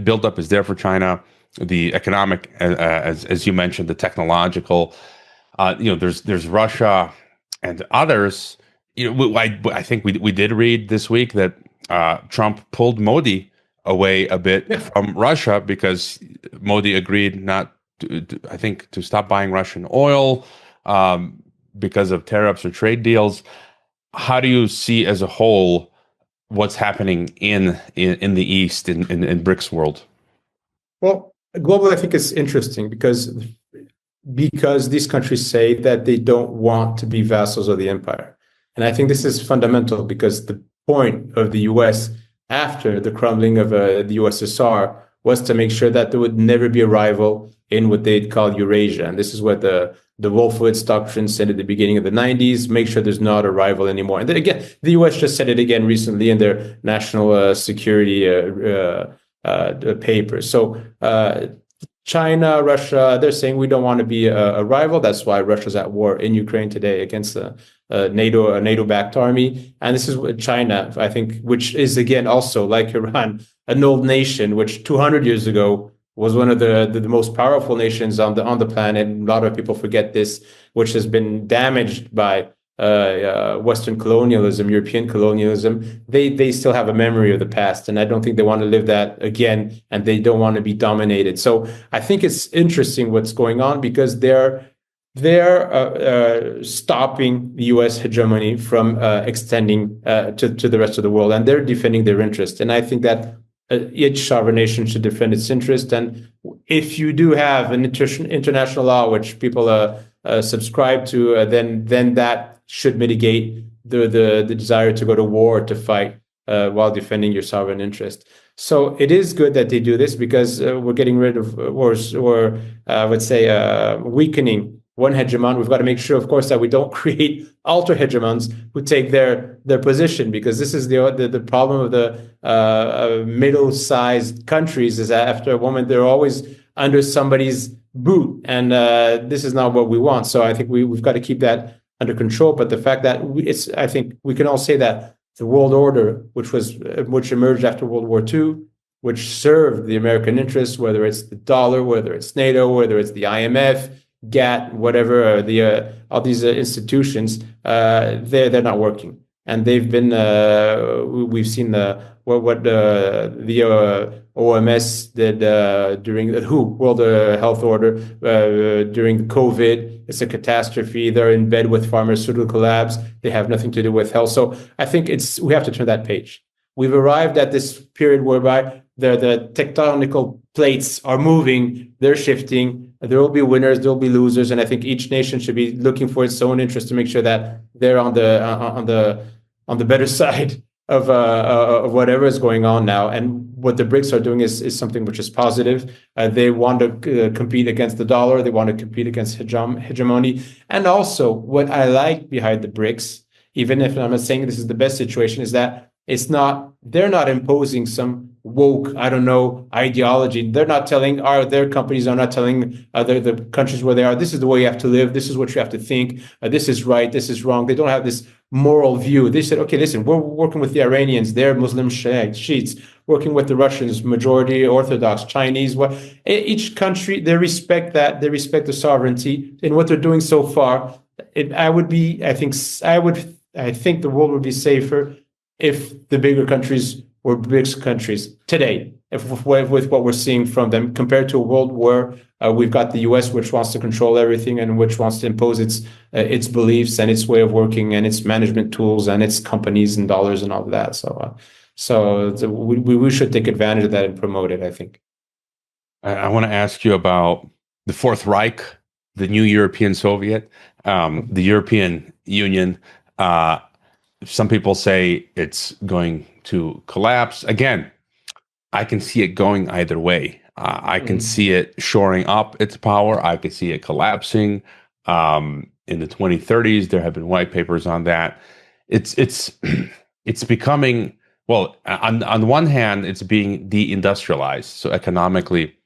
buildup is there for China. The economic, as you mentioned, the technological. There's Russia and others. I think we did read this week that Trump pulled Modi away a bit from Russia because Modi agreed not to stop buying Russian oil because of tariffs or trade deals. How do you see as a whole what's happening in the East, in BRICS world? Well, globally, I think it's interesting because these countries say that they don't want to be vassals of the empire. And I think this is fundamental because the point of the US after the crumbling of the USSR was to make sure that there would never be a rival in what they'd call Eurasia. And this is what the Wolfowitz doctrine said at the beginning of the 90s, make sure there's not a rival anymore. And then again, the US just said it again recently in their national security papers. So China, Russia, they're saying we don't want to be a rival. That's why Russia's at war in Ukraine today against a NATO-backed army. And this is what China, I think, which is, again, also like Iran, an old nation, which 200 years ago was one of the most powerful nations on the planet. A lot of people forget this, which has been damaged by Western colonialism, European colonialism. They still have a memory of the past, and I don't think they want to live that again, and they don't want to be dominated. So I think it's interesting what's going on because they're stopping the U.S. hegemony from extending to the rest of the world, and they're defending their interest. And I think that each sovereign nation should defend its interest. And if you do have an international law which people subscribe to, then that should mitigate the desire to go to war, to fight while defending your sovereign interest. So it is good that they do this because we're getting rid of, or let's say, weakening one hegemon. We've got to make sure, of course, that we don't create alter hegemons who take their position, because this is the problem of the middle-sized countries, is that after a moment they're always under somebody's boot, and this is not what we want. So I think we've got to keep that under control. But the fact that I think we can all say that the world order, which emerged after World War II, which served the American interests, whether it's the dollar, whether it's NATO, whether it's the IMF, GATT, whatever, all these institutions, they're not working. and they've been. We've seen what the OMS did during the WHO, World Health Order, during COVID. It's a catastrophe. They're in bed with pharmaceutical labs. They have nothing to do with health. So I think we have to turn that page. We've arrived at this period whereby the tectonical plates are moving, they're shifting. There will be winners, there will be losers, and I think each nation should be looking for its own interest to make sure that they're on the better side of whatever is going on now. And what the BRICS are doing is something which is positive. They want to compete against the dollar. They want to compete against hegemony. And also, what I like behind the BRICS, even if I'm not saying this is the best situation, is that they're not imposing some woke, ideology. They're not telling their companies are not telling the countries where they are, this is the way you have to live, this is what you have to think, this is right, this is wrong. They don't have this moral view. They said, okay, listen, we're working with the Iranians, they're Muslim Shiites, working with the Russians, majority Orthodox, Chinese. Each country, they respect that, they respect the sovereignty. In what they're doing so far, I think the world would be safer if the bigger countries were BRICS countries today, with what we're seeing from them, compared to a world where we've got the US, which wants to control everything and which wants to impose its beliefs and its way of working and its management tools and its companies and dollars and all of that. So we should take advantage of that and promote it, I think. I want to ask you about the Fourth Reich, the new European Soviet, the European Union. Some people say it's going to collapse. Again, I can see it going either way. I can see it shoring up its power. I can see it collapsing. In the 2030s, there have been white papers on that. It's becoming, well, on one hand, it's being deindustrialized, so economically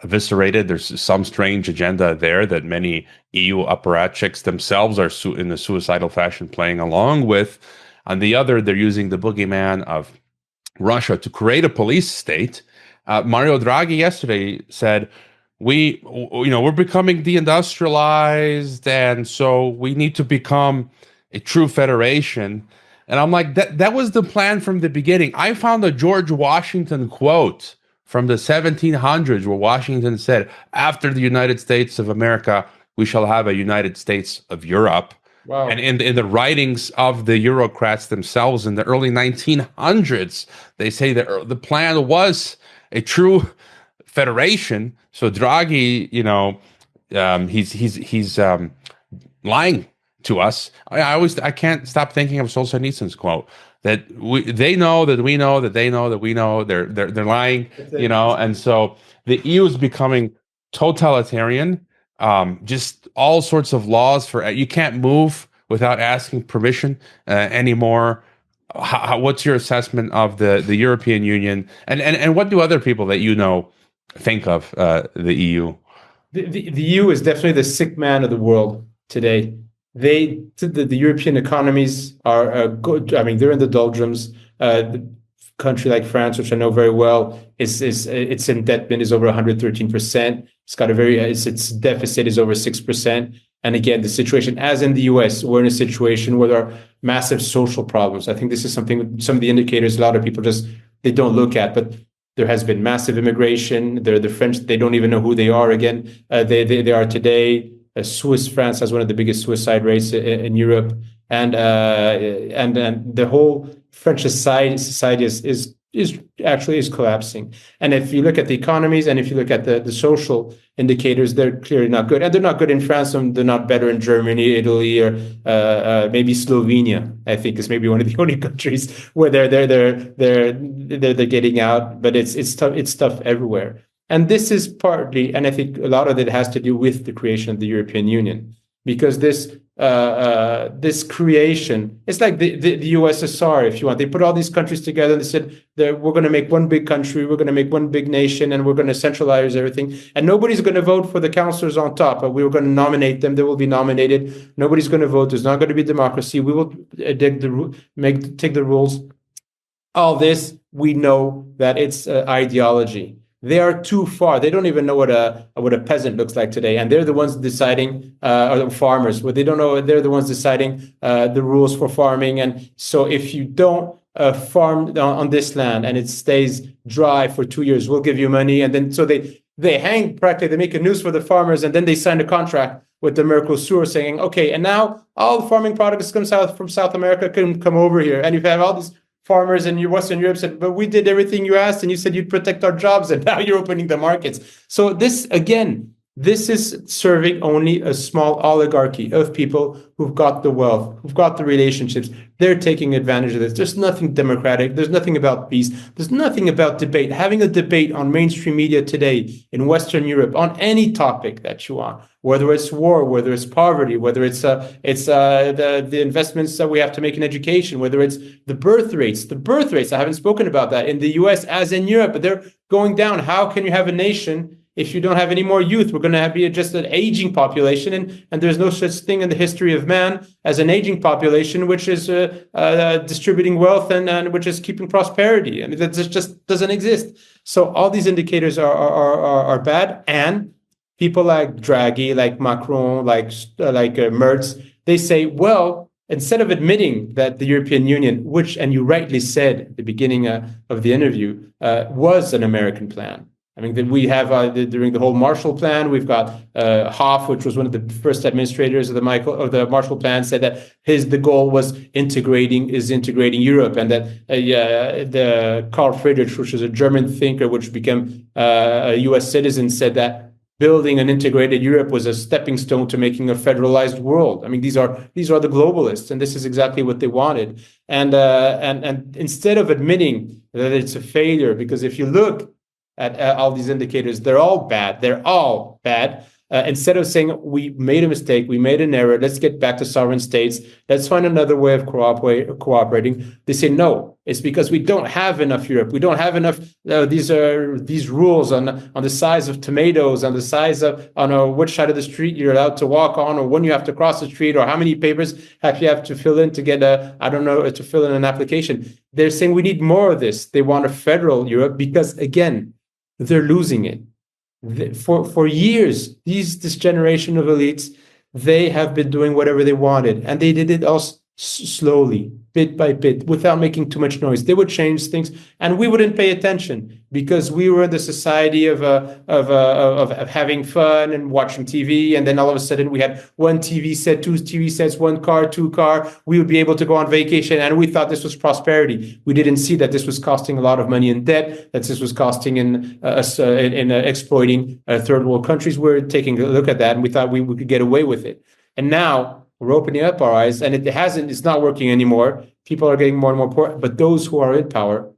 eviscerated. There's some strange agenda there that many EU apparatchiks themselves are in a suicidal fashion playing along with. On the other, they're using the boogeyman of Russia to create a police state. Mario Draghi yesterday said, we're becoming deindustrialized, and so we need to become a true federation. And I'm like, that was the plan from the beginning. I found a George Washington quote from the 1700s where Washington said, after the United States of America, we shall have a United States of Europe. Wow. And in the writings of the Eurocrats themselves in the early 1900s, they say that the plan was a true federation. So Draghi, he's lying to us. I can't stop thinking of Solzhenitsyn's quote that they know that we know that they know that we know they're lying, and so the EU is becoming totalitarian. Just all sorts of laws you can't move without asking permission anymore. What's your assessment of the European Union, and what do other people that think of the EU? The EU is definitely the sick man of the world today. The European economies are good. I mean, they're in the doldrums. The country like France, which I know very well, its indebtedness is over 113%. It's got its deficit is over 6%. And again, the situation, as in the US, we're in a situation where there are massive social problems. I think this is something, some of the indicators, a lot of people they don't look at, but there has been massive immigration. The French, they don't even know who they are again. They are today. France has one of the biggest suicide rates in Europe, and the whole French society is actually collapsing. And if you look at the economies and if you look at the social indicators, they're clearly not good. And they're not good in France, and they're not better in Germany, Italy, or maybe Slovenia. I think is maybe one of the only countries where they're getting out. But it's tough everywhere. And this is partly, and I think a lot of it has to do with the creation of the European Union, because this creation, it's like the USSR, if you want. They put all these countries together and they said, we're going to make one big country, we're going to make one big nation, and we're going to centralize everything. And nobody's going to vote for the counselors on top. We were going to nominate them. They will be nominated. Nobody's going to vote. There's not going to be democracy. We will take the rules. All this, we know that it's ideology. They are too far. They don't even know what a peasant looks like today, and they're the ones deciding, or farmers. What they don't know, they're the ones deciding the rules for farming. And so, if you don't farm on this land and it stays dry for 2 years, we'll give you money. And then so they hang practically. They make a noose for the farmers, and then they sign a contract with the Mercosur saying, okay, and now all the farming products from South America can come over here, and you have all these farmers in Western Europe said, but we did everything you asked, and you said you'd protect our jobs, and now you're opening the markets. So this, again, this is serving only a small oligarchy of people who've got the wealth, who've got the relationships. They're taking advantage of this. There's nothing democratic. There's nothing about peace. There's nothing about debate. Having a debate on mainstream media today in Western Europe on any topic that you want, whether it's war, whether it's poverty, whether it's the investments that we have to make in education, whether it's the birth rates. The birth rates, I haven't spoken about that in the US as in Europe, but they're going down. How can you have a nation if you don't have any more youth? We're going to be just an aging population, and there's no such thing in the history of man as an aging population, which is distributing wealth and which is keeping prosperity. I mean, that just doesn't exist. So all these indicators are bad, and people like Draghi, like Macron, like Merz, they say, well, instead of admitting that the European Union, which, and you rightly said at the beginning of the interview, was an American plan. I mean, that we have during the whole Marshall Plan, we've got Hoff, which was one of the first administrators of the Marshall Plan, said that the goal was integrating Europe, and that the Karl Friedrich, which was a German thinker, which became a U.S. citizen, said that building an integrated Europe was a stepping stone to making a federalized world. I mean, these are the globalists, and this is exactly what they wanted. And instead of admitting that it's a failure, because if you look at all these indicators, they're all bad. They're all bad. Instead of saying we made a mistake, we made an error, let's get back to sovereign states, let's find another way of cooperating. They say no, it's because we don't have enough Europe. We don't have enough. These rules on the size of tomatoes, on the size of which side of the street you're allowed to walk on, or when you have to cross the street, or how many papers you have to fill in to get to fill in an application. They're saying we need more of this. They want a federal Europe because, again, they're losing it. For years, this generation of elites, they have been doing whatever they wanted, and they did it all slowly, bit by bit, without making too much noise. They would change things, and we wouldn't pay attention because we were in the society of having fun and watching TV. And then all of a sudden, we had one TV set, two TV sets, one car, two car. We would be able to go on vacation, and we thought this was prosperity. We didn't see that this was costing a lot of money in debt, that this was costing in exploiting third world countries. We're taking a look at that, and we thought we could get away with it. And now we're opening up our eyes, and it's not working anymore. People are getting more and more poor, but those who are in power,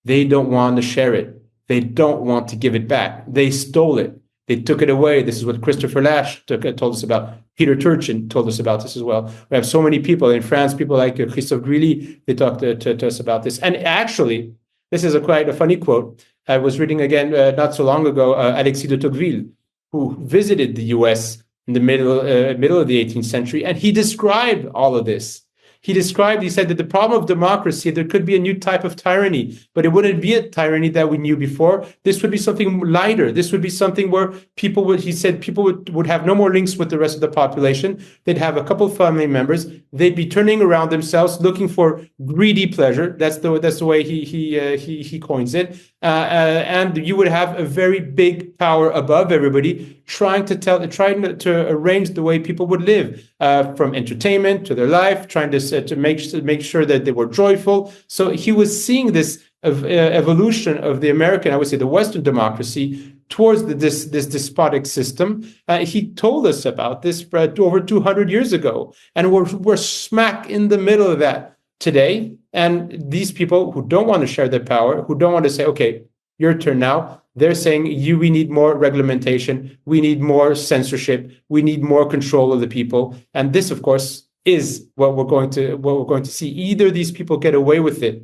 they don't want to share it. They don't want to give it back. They stole it. They took it away. This is what Christopher Lasch told us about. Peter Turchin told us about this as well. We have so many people in France, people like Christophe Grilly, they talked to us about this. And actually, this is quite a funny quote. I was reading again not so long ago, Alexis de Tocqueville, who visited the US in the middle of the 18th century, and he described all of this. He said that the problem of democracy, there could be a new type of tyranny, but it wouldn't be a tyranny that we knew before. This would be something lighter. This would be something where people would have no more links with the rest of the population. They'd have a couple of family members. They'd be turning around themselves, looking for greedy pleasure. That's the way he coins it. And you would have a very big power above everybody, trying to arrange the way people would live, from entertainment to their life, trying to make sure that they were joyful. So he was seeing this evolution of the American, I would say, the Western democracy towards this despotic system. He told us about this over 200 years ago, and we're smack in the middle of that today. And these people who don't want to share their power, who don't want to say, okay, your turn now, they're saying we need more reglementation, we need more censorship, we need more control of the people. And this, of course, is what we're going to see. Either these people get away with it,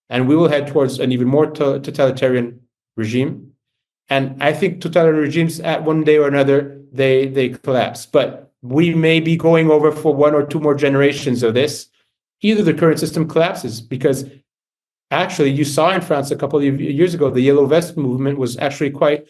and we will head towards an even more totalitarian regime. And I think totalitarian regimes, at one day or another, they collapse. But we may be going over for one or two more generations of this. Either the current system collapses because Actually, you saw in France a couple of years ago, the Yellow Vest movement was actually quite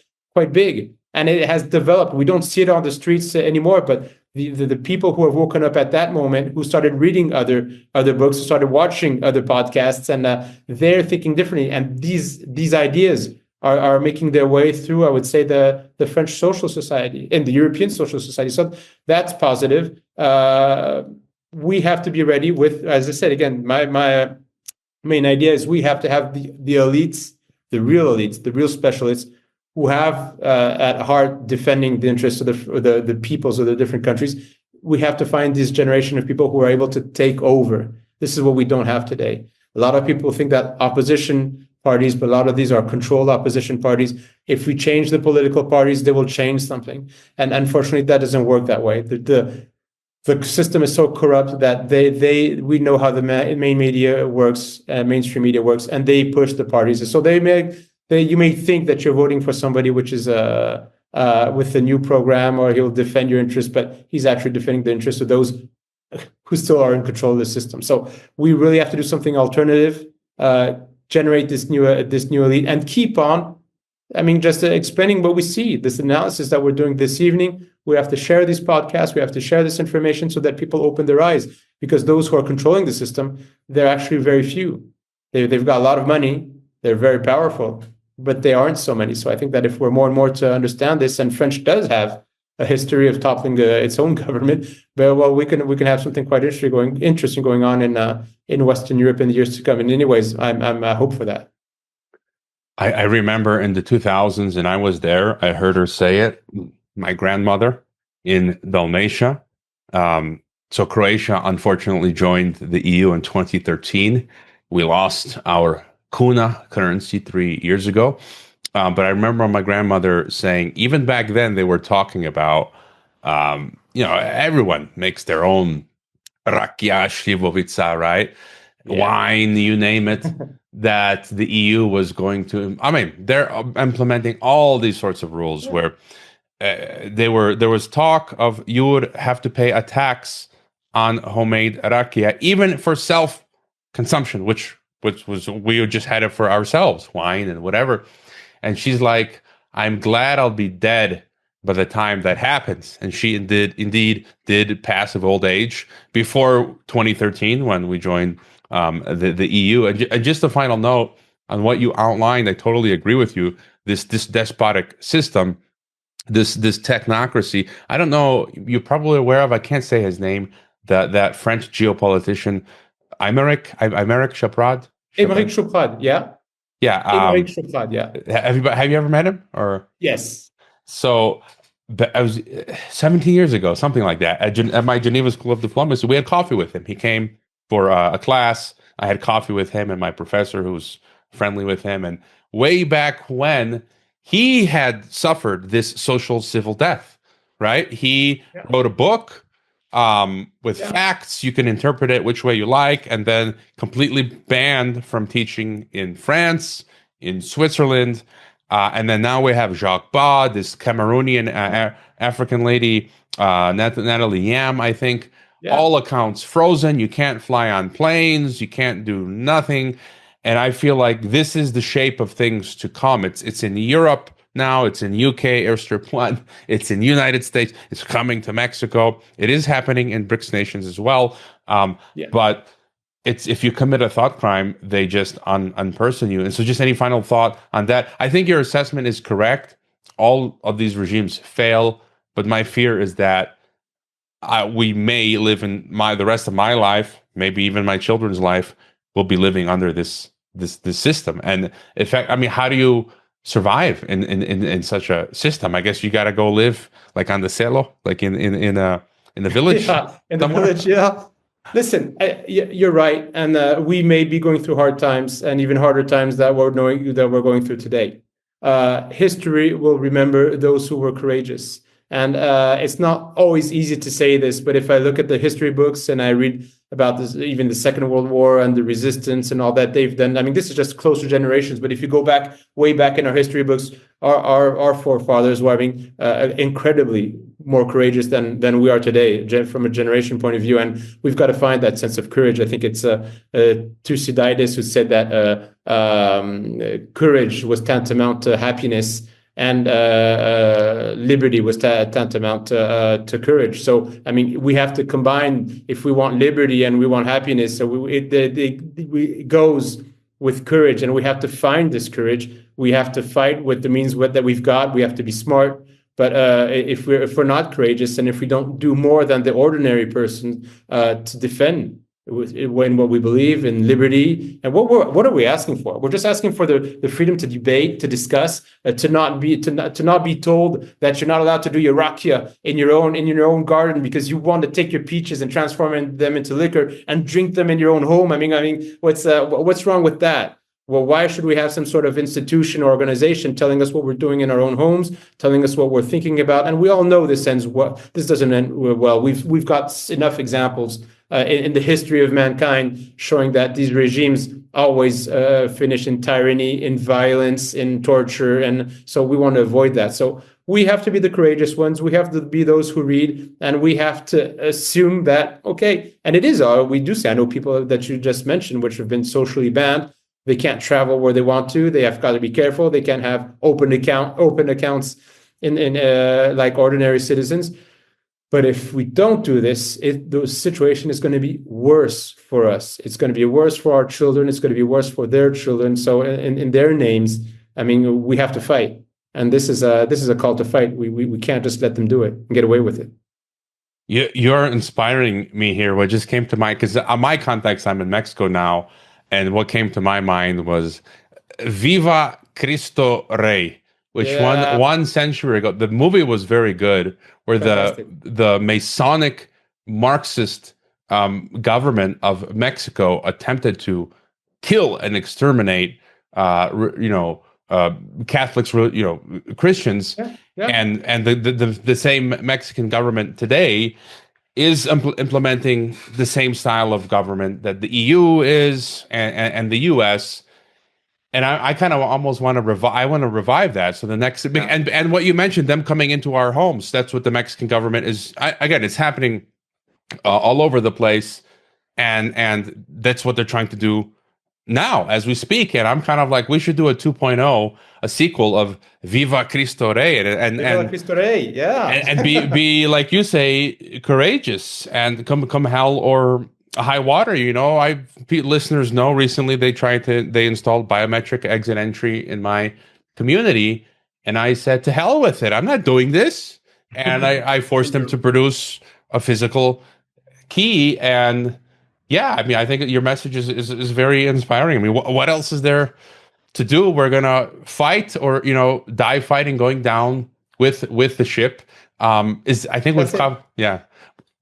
big, and it has developed. We don't see it on the streets anymore, but the people who have woken up at that moment, who started reading other books, who started watching other podcasts, and they're thinking differently. And these ideas are making their way through, I would say, the French social society and the European social society. So that's positive. We have to be ready with, as I said again, my main idea is we have to have the elites, the real specialists, who have at heart defending the interests of the peoples of the different countries. We have to find this generation of people who are able to take over. This is what we don't have today. A lot of people think that opposition parties, but a lot of these are controlled opposition parties. If we change the political parties, they will change something. And unfortunately, that doesn't work that way. The system is so corrupt that we know how the main media works, mainstream media works, and they push the parties. So you may think that you're voting for somebody which is with a new program, or he'll defend your interests, but he's actually defending the interests of those who still are in control of the system. So we really have to do something alternative, generate this new elite, and keep on. I mean, just explaining what we see, this analysis that we're doing this evening. We have to share these podcasts. We have to share this information so that people open their eyes, because those who are controlling the system, they're actually very few. They've got a lot of money. They're very powerful, but they aren't so many. So I think that if we're more and more to understand this, and French does have a history of toppling its own government, well, we can have something quite interesting going on in Western Europe in the years to come. And anyways, I hope for that. I remember in the 2000s, and I was there, I heard her say it, my grandmother in Dalmatia. So Croatia unfortunately joined the EU in 2013. We lost our kuna currency 3 years ago. But I remember my grandmother saying, even back then, they were talking about, everyone makes their own rakia, shlivovica, right? Yeah. Wine, you name it, that the EU was going to, they're implementing all these sorts of rules where there was talk of you would have to pay a tax on homemade rakia, even for self-consumption, which was, we just had it for ourselves, wine and whatever. And she's like, I'm glad I'll be dead by the time that happens. And she indeed did pass of old age before 2013 when we joined the EU. And just a final note on what you outlined, I totally agree with you. This despotic system, this technocracy. I don't know, you're probably aware of, I can't say his name, that French geopolitician, Aymeric Chaprad. Aymeric Chaprad, yeah. Yeah. Aymeric Chaprad, yeah. Have you ever met him? Or yes. So I was 17 years ago, something like that, at my Geneva School of Diplomacy. We had coffee with him. He came for a class. I had coffee with him and my professor, who's friendly with him. And way back when, he had suffered this social civil death, right? He wrote a book with facts. You can interpret it which way you like, and then completely banned from teaching in France, in Switzerland. And then now we have Jacques Ba, this Cameroonian African lady, Natalie Yam, I think. Yeah. All accounts frozen. You can't fly on planes. You can't do nothing. And I feel like this is the shape of things to come. It's in Europe now. It's in UK, Airstrip 1. It's in United States. It's coming to Mexico. It is happening in BRICS nations as well. But it's, if you commit a thought crime, they just unperson you. And so just any final thought on that? I think your assessment is correct. All of these regimes fail. But my fear is that we may live in the rest of my life, maybe even my children's life, will be living under this system. And in fact, how do you survive in such a system? I guess you got to go live like on the celo, like in the village. Yeah, in the village. Yeah. Listen, you're right, and we may be going through hard times, and even harder times that we're going through today. History will remember those who were courageous. And it's not always easy to say this, but if I look at the history books and I read about this, even the Second World War and the resistance and all that they've done, I mean, this is just closer generations. But if you go back, way back in our history books, our forefathers were, I mean, incredibly more courageous than we are today from a generation point of view. And we've got to find that sense of courage. I think it's Thucydides who said that courage was tantamount to happiness, and liberty was tantamount to courage. So, I mean, we have to combine, if we want liberty and we want happiness, so it goes with courage, and we have to find this courage. We have to fight with the means that we've got. We have to be smart. But if we're not courageous, and if we don't do more than the ordinary person to defend when what we believe in liberty, and what are we asking for? We're just asking for the freedom to debate, to discuss, to not be told that you're not allowed to do your rakia in your own garden because you want to take your peaches and transform them into liquor and drink them in your own home. I mean, what's wrong with that? Well, why should we have some sort of institution or organization telling us what we're doing in our own homes, telling us what we're thinking about? And we all know this doesn't end well. We've got enough examples in the history of mankind showing that these regimes always finish in tyranny, in violence, in torture, and so we want to avoid that. So we have to be the courageous ones. We have to be those who read, and we have to assume that, okay, and it is we do say, I know people that you just mentioned, which have been socially banned. They can't travel where they want to. They have got to be careful. They can't have open accounts in like ordinary citizens. But if we don't do this, the situation is going to be worse for us. It's going to be worse for our children. It's going to be worse for their children. So in their names, I mean, we have to fight. And this is a call to fight. We can't just let them do it and get away with it. You're inspiring me here. What just came to mind, because my context, I'm in Mexico now. And what came to my mind was Viva Cristo Rey, which one century ago, the movie was very good, where the Masonic Marxist government of Mexico attempted to kill and exterminate, Catholics, Christians, and the same Mexican government today is implementing the same style of government that the EU is and the US, and I kind of almost want to revive that. So the next and what you mentioned, them coming into our homes, that's what the Mexican government is. Again, it's happening all over the place, and that's what they're trying to do now as we speak. And I'm kind of like, we should do a 2.0, a sequel of Viva Cristo Rey, and Cristo Rey, and be like you say, courageous, and come hell or high water. Listeners know recently they installed biometric exit entry in my community, and I said, to hell with it, I'm not doing this, and I forced them to produce a physical key. And yeah, I mean, I think your message is very inspiring. I mean, what else is there to do? We're gonna fight, or die fighting, going down with the ship.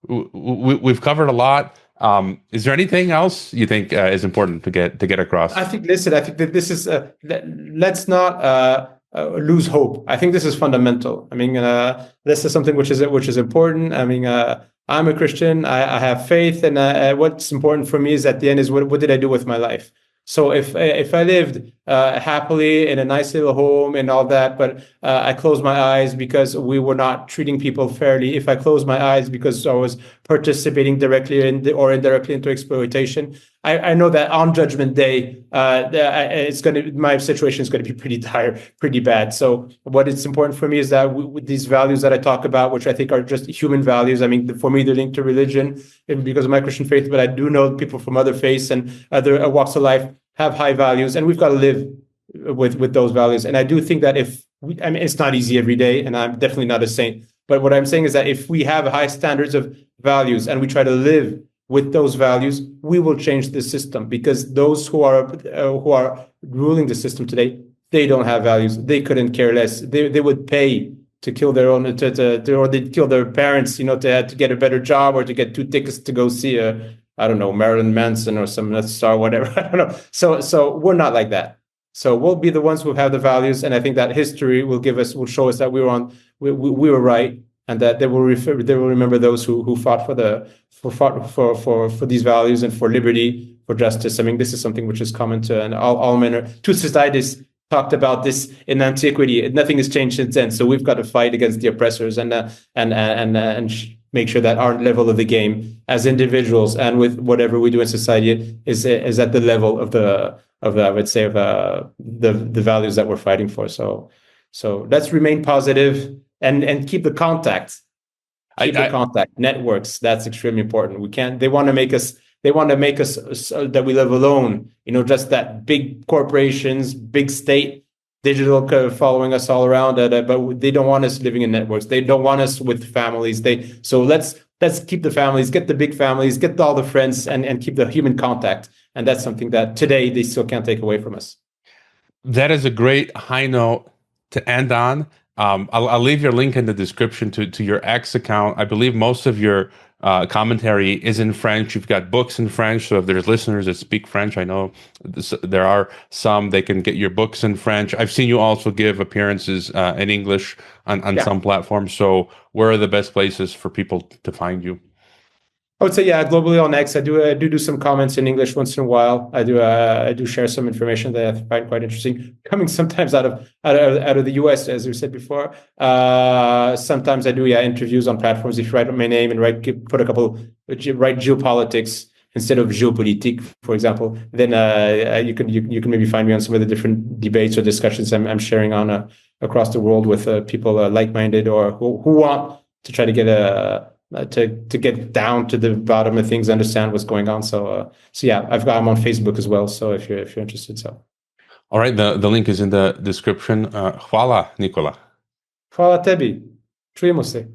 We've covered a lot. Is there anything else you think is important to get across? I think that this is let's not lose hope. I think this is fundamental. I mean, this is something which is important. I mean, I'm a Christian. I have faith, and what's important for me is, at the end, is what did I do with my life? So if I lived happily in a nice little home and all that, but I closed my eyes because we were not treating people fairly, if I closed my eyes because I was participating directly or indirectly into exploitation, I know that on Judgment Day, my situation is going to be pretty dire, pretty bad. So what is important for me is that with these values that I talk about, which I think are just human values. I mean, for me, they're linked to religion because of my Christian faith, but I do know people from other faiths and other walks of life have high values, and we've got to live with those values. And I do think that it's not easy every day, and I'm definitely not a saint. But what I'm saying is that if we have high standards of values and we try to live with those values, we will change the system, because those who are ruling the system today, they don't have values. They couldn't care less. They would pay to kill their own, or they'd kill their parents, to get a better job, or to get 2 tickets to go see I don't know, Marilyn Manson or some star, whatever. I don't know. So we're not like that. So we'll be the ones who have the values, and I think that history will show us that we were right, and that they will remember those who fought for these values and for liberty, for justice. I mean, this is something which is common to all men. Two societies talked about this in antiquity. Nothing has changed since then. So we've got to fight against the oppressors and make sure that our level of the game as individuals and with whatever we do in society is at the level of the I would say of the values that we're fighting for. So let's remain positive and keep the contact. Contact networks. That's extremely important. We can't. They want to make us that we live alone. Just that big corporations, big state, digital following us all around. But they don't want us living in networks. They don't want us with families. So let's keep the families, get the big families, get all the friends, and keep the human contact. And that's something that today they still can't take away from us. That is a great high note to end on. I'll leave your link in the description to your X account. I believe most of your commentary is in French. You've got books in French, so if there's listeners that speak French, I know there are some, they can get your books in French. I've seen you also give appearances in English on some platforms. So where are the best places for people to find you? I would say, globally on X. I do some comments in English once in a while. I do share some information that I find quite interesting, coming sometimes out of the US, as we said before. Sometimes I do interviews on platforms. If you write my name and write geopolitics instead of Geopolitics, for example, then you can maybe find me on some of the different debates or discussions I'm sharing on across the world with people like-minded or who want to try to get to get down to the bottom of things, understand what's going on. So I'm on Facebook as well. So if you're interested, all right, the link is in the description. Hvala, Nikola. Hvala tebi. Čujemo se.